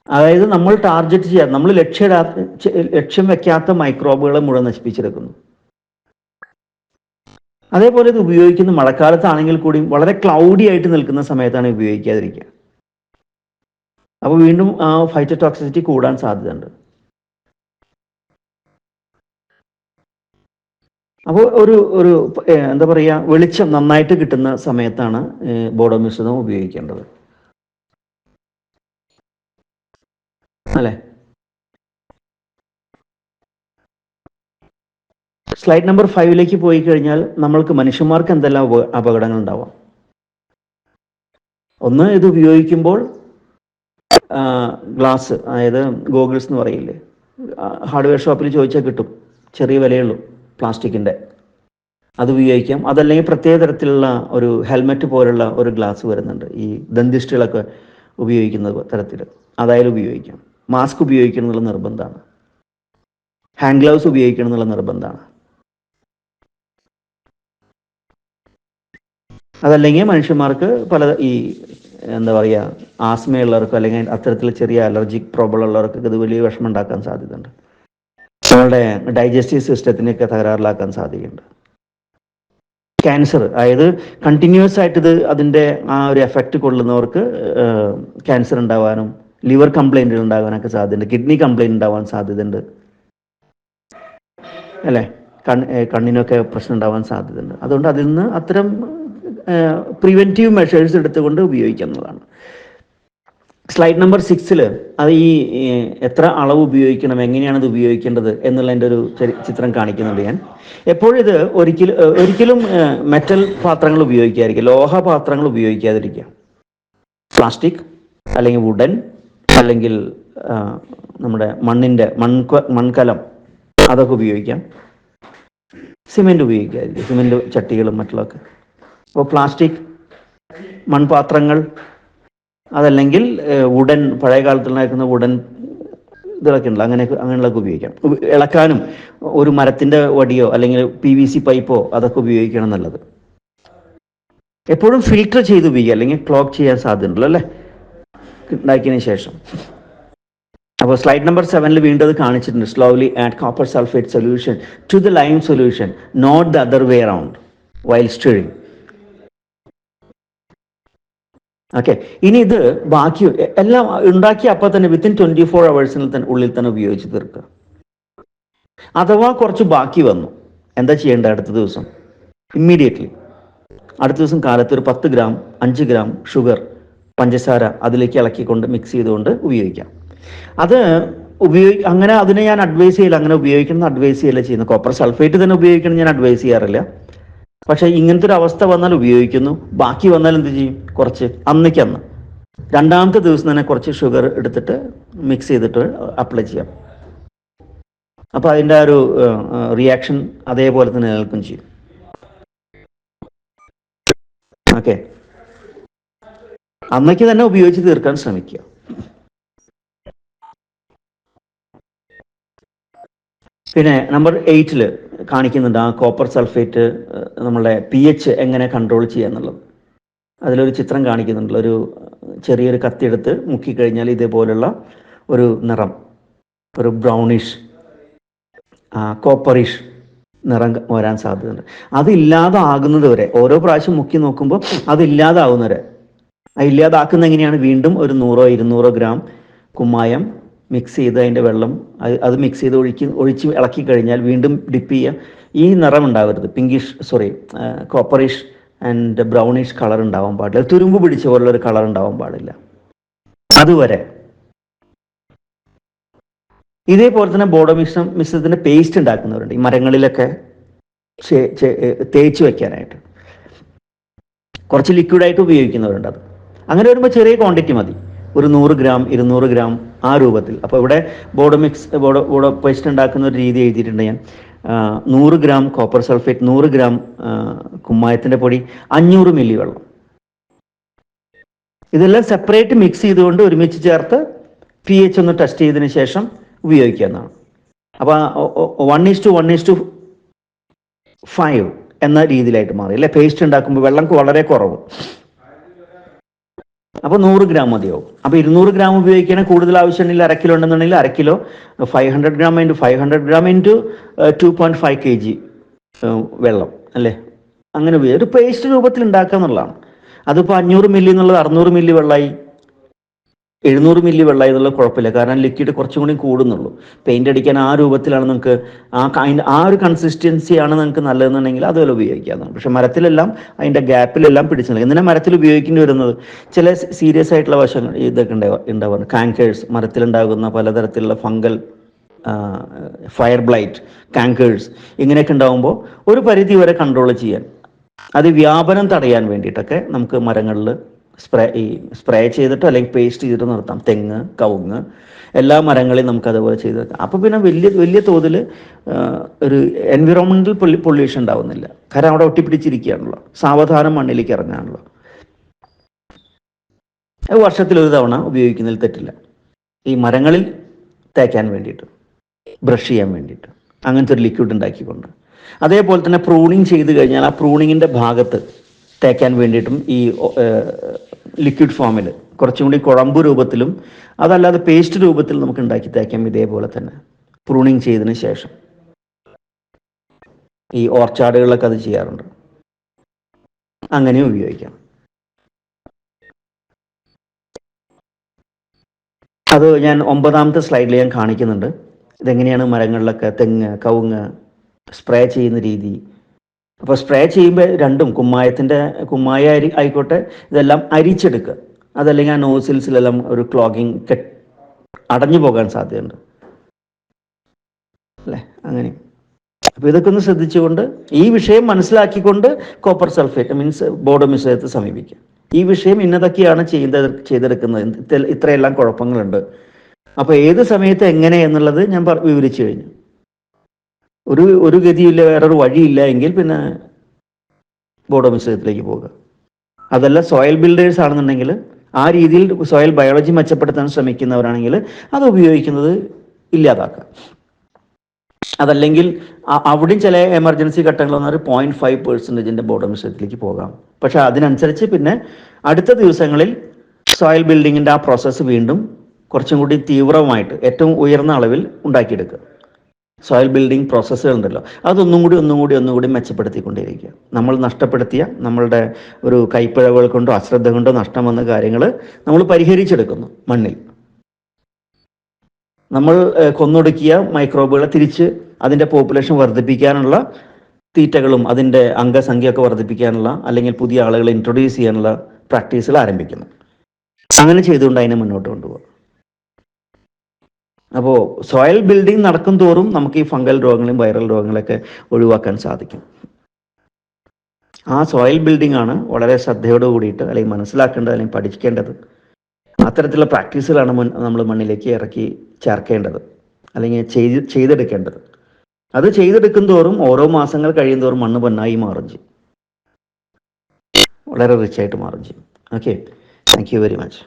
അതായത് നമ്മൾ ടാർഗറ്റ് ചെയ്യാത്ത, നമ്മൾ ലക്ഷ്യം വെക്കാത്ത മൈക്രോബുകളെ മുഴുവൻ നശിപ്പിച്ചെടുക്കുന്നു. അതേപോലെ ഇത് ഉപയോഗിക്കുന്ന മഴക്കാലത്താണെങ്കിൽ കൂടി വളരെ ക്ലൗഡി ആയിട്ട് നിൽക്കുന്ന സമയത്താണ് ഉപയോഗിക്കാതിരിക്കുക. അപ്പോൾ വീണ്ടും ആ ഫൈറ്റോടോക്സിസിറ്റി കൂടാൻ സാധ്യതയുണ്ട്. അപ്പോൾ ഒരു എന്താ പറയുക, വെളിച്ചം നന്നായിട്ട് കിട്ടുന്ന സമയത്താണ് ബോഡോ മിശ്രിതം ഉപയോഗിക്കേണ്ടത്, അല്ലേ? സ്ലൈഡ് നമ്പർ 5 പോയി കഴിഞ്ഞാൽ നമ്മൾക്ക് മനുഷ്യന്മാർക്ക് എന്തെല്ലാം അപകടങ്ങൾ ഉണ്ടാവാം. ഒന്ന്, ഇത് ഉപയോഗിക്കുമ്പോൾ ഗ്ലാസ്, അതായത് ഗോഗിൾസ് എന്ന് പറയില്ലേ, ഹാർഡ്വെയർ ഷോപ്പിൽ ചോദിച്ചാൽ കിട്ടും, ചെറിയ വിലയുള്ളൂ പ്ലാസ്റ്റിക്കിൻ്റെ, അത് ഉപയോഗിക്കാം. അതല്ലെങ്കിൽ പ്രത്യേക തരത്തിലുള്ള ഒരു ഹെൽമെറ്റ് പോലുള്ള ഒരു ഗ്ലാസ് വരുന്നുണ്ട്, ഈ ദന്തിസ്റ്റുകളൊക്കെ ഉപയോഗിക്കുന്ന തരത്തിൽ, അതായാലും ഉപയോഗിക്കാം. മാസ്ക് ഉപയോഗിക്കണം എന്നുള്ള നിർബന്ധമാണ്. ഹാൻഡ് ഗ്ലൗസ് ഉപയോഗിക്കണം എന്നുള്ള നിർബന്ധമാണ്. അതല്ലെങ്കിൽ മനുഷ്യന്മാർക്ക് ഈ എന്താ പറയുക, ആസ്മയുള്ളവർക്ക് അല്ലെങ്കിൽ അത്തരത്തിൽ ചെറിയ അലർജിക് പ്രോബ്ലം ഉള്ളവർക്ക് ഇത് വലിയ വിഷമം ഉണ്ടാക്കാൻ സാധ്യതയുണ്ട്. നമ്മളുടെ ഡൈജസ്റ്റീവ് സിസ്റ്റത്തിനെയൊക്കെ തകരാറിലാക്കാൻ സാധ്യതയുണ്ട്. ക്യാൻസർ, അതായത് കണ്ടിന്യൂസ് ആയിട്ട് ഇത് അതിൻ്റെ ആ ഒരു എഫക്റ്റ് കൊള്ളുന്നവർക്ക് ക്യാൻസർ ഉണ്ടാവാനും ലിവർ കംപ്ലൈൻറ്റുകൾ ഉണ്ടാകാനൊക്കെ സാധ്യതയുണ്ട്, കിഡ്നി കംപ്ലൈൻറ്റ് ഉണ്ടാവാൻ സാധ്യതയുണ്ട് അല്ലേ, കണ്ണിനൊക്കെ പ്രശ്നം ഉണ്ടാവാൻ സാധ്യതയുണ്ട്. അതുകൊണ്ട് അതിൽ നിന്ന് അത്തരം പ്രിവെൻറ്റീവ് മെഷേഴ്സ് എടുത്തുകൊണ്ട് ഉപയോഗിക്കുന്നതാണ്. സ്ലൈഡ് നമ്പർ 6 അത് ഈ എത്ര അളവ് ഉപയോഗിക്കണം, എങ്ങനെയാണ് ഇത് ഉപയോഗിക്കേണ്ടത് എന്നുള്ളതിൻ്റെ ഒരു ചിത്രം കാണിക്കുന്നുണ്ട് ഞാൻ. എപ്പോഴും ഇത് ഒരിക്കലും മെറ്റൽ പാത്രങ്ങൾ ഉപയോഗിക്കാതിരിക്കുക, ലോഹ പാത്രങ്ങൾ ഉപയോഗിക്കാതിരിക്കുക. പ്ലാസ്റ്റിക് അല്ലെങ്കിൽ വുഡൻ അല്ലെങ്കിൽ നമ്മുടെ മൺകലം അതൊക്കെ ഉപയോഗിക്കാം. സിമെൻറ്റ് ഉപയോഗിക്കാതിരിക്കുക, സിമെൻറ്റ് ചട്ടികളും മറ്റുള്ളതൊക്കെ. അപ്പോൾ പ്ലാസ്റ്റിക്, മൺപാത്രങ്ങൾ, അതല്ലെങ്കിൽ വുഡൻ, പഴയ കാലത്തുണ്ടായിരിക്കുന്ന വുഡൻ ഇതൊക്കെ ഉണ്ടല്ലോ, അങ്ങനെയുള്ളതൊക്കെ ഉപയോഗിക്കാം. ഇളക്കാനും ഒരു മരത്തിൻ്റെ വടിയോ അല്ലെങ്കിൽ PVC പൈപ്പോ അതൊക്കെ ഉപയോഗിക്കണം എന്നുള്ളത്. എപ്പോഴും ഫിൽറ്റർ ചെയ്ത് ഉപയോഗിക്കുക, അല്ലെങ്കിൽ ക്ലോഗ് ചെയ്യാൻ സാധ്യതയുണ്ടല്ലോ അല്ലേ ഉണ്ടാക്കിയതിന് ശേഷം. അപ്പോൾ സ്ലൈഡ് നമ്പർ 7 വീണ്ടും അത് കാണിച്ചിട്ടുണ്ട്. Slowly add copper sulphate solution to the lime solution, not the other way around while stirring. Okay, ഇനി ഇത് ബാക്കി എല്ലാം ഉണ്ടാക്കി അപ്പം തന്നെ വിത്തിൻ 24 hours ഉള്ളിൽ തന്നെ ഉപയോഗിച്ച് തീർക്കുക. അഥവാ കുറച്ച് ബാക്കി വന്നു, എന്താ ചെയ്യേണ്ടത്? അടുത്ത ദിവസം ഇമ്മീഡിയറ്റ്ലി അടുത്ത ദിവസം കാലത്ത് ഒരു 10 ഗ്രാം 5 ഗ്രാം ഷുഗർ, പഞ്ചസാര അതിലേക്ക് ഇളക്കിക്കൊണ്ട് മിക്സ് ചെയ്തുകൊണ്ട് ഉപയോഗിക്കാം. അത് അങ്ങനെ അതിനെ ഞാൻ അഡ്വൈസ് ചെയ്യില്ല, അങ്ങനെ ഉപയോഗിക്കണം അഡ്വൈസ് ചെയ്യില്ല ചെയ്യുന്നത്. കോപ്പർ സൾഫേറ്റ് തന്നെ ഉപയോഗിക്കണം ഞാൻ അഡ്വൈസ് ചെയ്യാറില്ല. പക്ഷേ ഇങ്ങനത്തെ ഒരു അവസ്ഥ വന്നാൽ ഉപയോഗിക്കുന്നു. ബാക്കി വന്നാൽ എന്ത് ചെയ്യും? കുറച്ച് അന്ന് രണ്ടാമത്തെ ദിവസം തന്നെ കുറച്ച് ഷുഗർ എടുത്തിട്ട് മിക്സ് ചെയ്തിട്ട് അപ്ലൈ ചെയ്യാം. അപ്പോൾ അതിൻ്റെ ആ ഒരു റിയാക്ഷൻ അതേപോലെ തന്നെ നിലനിൽക്കും ചെയ്യും. ഓക്കെ, അന്നേക്ക് തന്നെ ഉപയോഗിച്ച് തീർക്കാൻ ശ്രമിക്കുക. പിന്നെ നമ്പർ 8 കാണിക്കുന്നുണ്ട് ആ കോപ്പർ സൾഫേറ്റ് നമ്മളെ pH എങ്ങനെ കൺട്രോൾ ചെയ്യുക എന്നുള്ളത്. അതിലൊരു ചിത്രം കാണിക്കുന്നുണ്ട്. ഒരു ചെറിയൊരു കത്തിയെടുത്ത് മുക്കിക്കഴിഞ്ഞാൽ ഇതേപോലുള്ള ഒരു നിറം, ഒരു ബ്രൗണിഷ് കോപ്പറിഷ് നിറം വരാൻ സാധ്യതയുണ്ട്. അതില്ലാതാകുന്നത് വരെ, ഓരോ പ്രാവശ്യം മുക്കി നോക്കുമ്പോൾ അതില്ലാതാവുന്നവരെ. ഇല്ലാതാക്കുന്ന എങ്ങനെയാണ്? വീണ്ടും ഒരു 100-200 ഗ്രാം കുമ്മായം മിക്സ് ചെയ്ത് അതിൻ്റെ വെള്ളം അത് മിക്സ് ചെയ്ത് ഒഴിച്ച് ഇളക്കി കഴിഞ്ഞാൽ വീണ്ടും ഡിപ്പ് ചെയ്യുക. ഈ നിറം ഉണ്ടാവരുത്, കോപ്പറിഷ് ആൻഡ് ബ്രൗണിഷ് കളർ ഉണ്ടാവാൻ പാടില്ല, തുരുമ്പ് പിടിച്ച പോലുള്ളൊരു കളർ ഉണ്ടാവാൻ പാടില്ല അതുവരെ. ഇതേപോലെ തന്നെ ബോഡോ മിശ്രിതത്തിൻ്റെ പേസ്റ്റ് ഉണ്ടാക്കുന്നവരുണ്ട്, ഈ മരങ്ങളിലൊക്കെ തേച്ച് വെക്കാനായിട്ട് കുറച്ച് ലിക്വിഡായിട്ട് ഉപയോഗിക്കുന്നവരുണ്ട്. അത് അങ്ങനെ വരുമ്പോൾ ചെറിയ ക്വാണ്ടിറ്റി മതി, ഒരു 100 ഗ്രാം 200 ഗ്രാം ആ രൂപത്തിൽ. അപ്പോൾ ഇവിടെ ബോഡോ പേസ്റ്റ് ഉണ്ടാക്കുന്ന ഒരു രീതി എഴുതിയിട്ടുണ്ട് ഞാൻ. 100 ഗ്രാം കോപ്പർ സൾഫേറ്റ്, 100 ഗ്രാം കുമ്മായത്തിൻ്റെ പൊടി, 500 മില്ലി വെള്ളം. ഇതെല്ലാം സെപ്പറേറ്റ് മിക്സ് ചെയ്തുകൊണ്ട് ഒരുമിച്ച് ചേർത്ത് pH ഒന്ന് ടെസ്റ്റ് ചെയ്തതിന് ശേഷം ഉപയോഗിക്കുക എന്നാണ്. അപ്പോൾ 1:1:5 എന്ന രീതിയിലായിട്ട് മാറി അല്ലേ. പേസ്റ്റ് ഉണ്ടാക്കുമ്പോൾ വെള്ളം വളരെ കുറവും. അപ്പോൾ 100 ഗ്രാം മതിയാവും. അപ്പോൾ 200 ഗ്രാം ഉപയോഗിക്കുകയാണെങ്കിൽ കൂടുതൽ ആവശ്യമുണ്ടെങ്കിൽ 1/2 കിലോ ഉണ്ടെന്നുണ്ടെങ്കിൽ 1/2 kilo, 500 gram into 500 gram into 2.5 kg വെള്ളം അല്ലേ. അങ്ങനെ ഒരു പേസ്റ്റ് രൂപത്തിൽ ഉണ്ടാക്കുക എന്നുള്ളതാണ്. അതിപ്പോൾ 500 മില്ലി എന്നുള്ളത് 600 മില്ലി വെള്ളമായി, 700 മില്ലി വെള്ളമായി എന്നുള്ളത് കുഴപ്പമില്ല, കാരണം ലിക്വിഡ് കുറച്ചും കൂടി കൂടുന്നുള്ളൂ. പെയിൻ്റ് അടിക്കാൻ ആ രൂപത്തിലാണ് നിങ്ങൾക്ക് ആ ഒരു കൺസിസ്റ്റൻസിയാണ് നിങ്ങൾക്ക് നല്ലതെന്നുണ്ടെങ്കിൽ അതുപോലെ ഉപയോഗിക്കാവുന്നതാണ്. പക്ഷെ മരത്തിലെല്ലാം അതിൻ്റെ ഗ്യാപ്പിലെല്ലാം പിടിച്ചു നിൽക്കും. എന്തിനാണ് മരത്തിൽ ഉപയോഗിക്കേണ്ടി വരുന്നത്? ചില സീരിയസ് ആയിട്ടുള്ള വശങ്ങൾ ഇതൊക്കെ ഉണ്ടാവാറുണ്ട്. കാങ്കേഴ്സ്, മരത്തിലുണ്ടാകുന്ന പലതരത്തിലുള്ള ഫംഗൽ, ഫയർ ബ്ലൈറ്റ്, കാങ്കേഴ്സ് ഇങ്ങനെയൊക്കെ ഉണ്ടാകുമ്പോൾ ഒരു പരിധി വരെ കൺട്രോൾ ചെയ്യാൻ, അത് വ്യാപനം തടയാൻ വേണ്ടിയിട്ടൊക്കെ നമുക്ക് മരങ്ങളിൽ സ്പ്രേ ചെയ്തിട്ടോ അല്ലെങ്കിൽ പേസ്റ്റ് ചെയ്തിട്ട് നിർത്താം. തെങ്ങ്, കവുങ്ങ്, എല്ലാ മരങ്ങളെയും നമുക്ക് അതുപോലെ ചെയ്ത് വെക്കാം. അപ്പോൾ പിന്നെ വലിയ തോതിൽ ഒരു എൻവിറോൺമെൻറ്റൽ പൊല്യൂഷൻ ഉണ്ടാവുന്നില്ല, കാരണം അവിടെ ഒട്ടിപ്പിടിച്ചിരിക്കുകയാണല്ലോ, സാവധാനം മണ്ണിലേക്ക് ഇറങ്ങാണല്ലോ. വർഷത്തിലൊരു തവണ ഉപയോഗിക്കുന്നതിൽ തെറ്റില്ല. ഈ മരങ്ങളിൽ തേക്കാൻ വേണ്ടിയിട്ട്, ബ്രഷ് ചെയ്യാൻ വേണ്ടിയിട്ട് അങ്ങനത്തെ ഒരു ലിക്വിഡ് ഉണ്ടാക്കിക്കൊണ്ട്. അതേപോലെ തന്നെ പ്രൂണിങ് ചെയ്ത് കഴിഞ്ഞാൽ ആ പ്രൂണിങ്ങിൻ്റെ ഭാഗത്ത് തേക്കാൻ വേണ്ടിയിട്ടും ഈ ലിക്വിഡ് ഫോമിൽ കുറച്ചും കൂടി കുഴമ്പ് രൂപത്തിലും അതല്ലാതെ പേസ്റ്റ് രൂപത്തിൽ നമുക്ക് ഉണ്ടാക്കി തേക്കാം ഇതേപോലെ തന്നെ. പ്രൂണിങ് ചെയ്തതിന് ശേഷം. ഈ ഓർച്ചാഡുകളിലൊക്കെ അത് ചെയ്യാറുണ്ട്. അങ്ങനെയും ഉപയോഗിക്കാം. അത് ഞാൻ 9ാമത്തെ സ്ലൈഡിൽ ഞാൻ കാണിക്കുന്നുണ്ട്. ഇതെങ്ങനെയാണ് മരങ്ങളിലൊക്കെ തെങ്ങ്, കവുങ്ങ് സ്പ്രേ ചെയ്യുന്ന രീതി. അപ്പോൾ സ്പ്രേ ചെയ്യുമ്പോൾ രണ്ടും കുമ്മായ ആയിക്കോട്ടെ, ഇതെല്ലാം അരിച്ചെടുക്കുക. അതല്ലെങ്കിൽ ആ നോസിൽസിലെല്ലാം ഒരു ക്ലോഗിങ് അടഞ്ഞു പോകാൻ സാധ്യതയുണ്ട് അല്ലേ? അങ്ങനെ. അപ്പോൾ ഇതൊക്കെ ഒന്ന് ശ്രദ്ധിച്ചുകൊണ്ട് ഈ വിഷയം മനസ്സിലാക്കിക്കൊണ്ട് കോപ്പർ സൾഫേറ്റ് മീൻസ് ബോഡോ മിശ്രിതത്തെ സമീപിക്കുക. ഈ വിഷയം ഇന്നതൊക്കെയാണ് ചെയ്തെടുക്കുന്നത്, ഇത്രയെല്ലാം കുഴപ്പങ്ങളുണ്ട്. അപ്പോൾ ഏത് സമയത്ത് എങ്ങനെ എന്നുള്ളത് ഞാൻ വിവരിച്ചു കഴിഞ്ഞു. ഒരു ഗതിയില്ല, വേറൊരു വഴിയില്ല എങ്കിൽ പിന്നെ ബോഡോ മിശ്രിതത്തിലേക്ക് പോകുക. അതല്ല സോയിൽ ബിൽഡേഴ്സ് ആണെന്നുണ്ടെങ്കിൽ, ആ രീതിയിൽ സോയിൽ ബയോളജി മെച്ചപ്പെടുത്താൻ ശ്രമിക്കുന്നവരാണെങ്കിൽ അത് ഉപയോഗിക്കുന്നത് ഇല്ലാതാക്കുക. അതല്ലെങ്കിൽ അവിടെയും ചില എമർജൻസി ഘട്ടങ്ങൾ വന്നാൽ 0.5% ബോഡോ മിശ്രിതത്തിലേക്ക് പോകാം. പക്ഷെ അതിനനുസരിച്ച് പിന്നെ അടുത്ത ദിവസങ്ങളിൽ സോയിൽ ബിൽഡിങ്ങിൻ്റെ ആ പ്രോസസ്സ് വീണ്ടും കുറച്ചും കൂടി തീവ്രമായിട്ട് ഏറ്റവും ഉയർന്ന അളവിൽ ഉണ്ടാക്കിയെടുക്കുക. സോയിൽ ബിൽഡിംഗ് പ്രോസസ്സുകൾ ഉണ്ടല്ലോ, അതൊന്നും കൂടി മെച്ചപ്പെടുത്തിക്കൊണ്ടിരിക്കുക. നമ്മൾ നഷ്ടപ്പെടുത്തിയ നമ്മളുടെ ഒരു കൈപ്പിഴവുകൾ കൊണ്ടോ അശ്രദ്ധ കൊണ്ടോ നഷ്ടം വന്ന കാര്യങ്ങൾ നമ്മൾ പരിഹരിച്ചെടുക്കുന്നു. മണ്ണിൽ നമ്മൾ കൊന്നൊടുക്കിയ മൈക്രോബുകളെ തിരിച്ച് അതിൻ്റെ പോപ്പുലേഷൻ വർദ്ധിപ്പിക്കാനുള്ള തീറ്റകളും അതിൻ്റെ അംഗസംഖ്യയൊക്കെ വർദ്ധിപ്പിക്കാനുള്ള, അല്ലെങ്കിൽ പുതിയ ആളുകളെ ഇൻട്രൊഡ്യൂസ് ചെയ്യാനുള്ള പ്രാക്ടീസുകൾ ആരംഭിക്കുന്നു. അങ്ങനെ ചെയ്തുകൊണ്ട് അതിനെ മുന്നോട്ട് കൊണ്ടുപോകുക. അപ്പോൾ സോയിൽ ബിൽഡിംഗ് നടക്കും തോറും നമുക്ക് ഈ ഫംഗൽ രോഗങ്ങളും വൈറൽ രോഗങ്ങളൊക്കെ ഒഴിവാക്കാൻ സാധിക്കും. ആ സോയിൽ ബിൽഡിംഗ് ആണ് വളരെ ശ്രദ്ധയോട് കൂടിയിട്ട് അല്ലെങ്കിൽ മനസ്സിലാക്കേണ്ടത്, അല്ലെങ്കിൽ പഠിക്കേണ്ടത്. അത്തരത്തിലുള്ള പ്രാക്ടീസുകളാണ് നമ്മൾ മണ്ണിലേക്ക് ഇറക്കി ചേർക്കേണ്ടത്, അല്ലെങ്കിൽ ചെയ്തെടുക്കേണ്ടത്. അത് ചെയ്തെടുക്കും തോറും ഓരോ മാസങ്ങൾ കഴിയും തോറും മണ്ണ് പൊന്നായി മാറും ചെയ്യും, വളരെ റിച്ചായിട്ട് മാറും ചെയ്യും. Okay, thank you very much.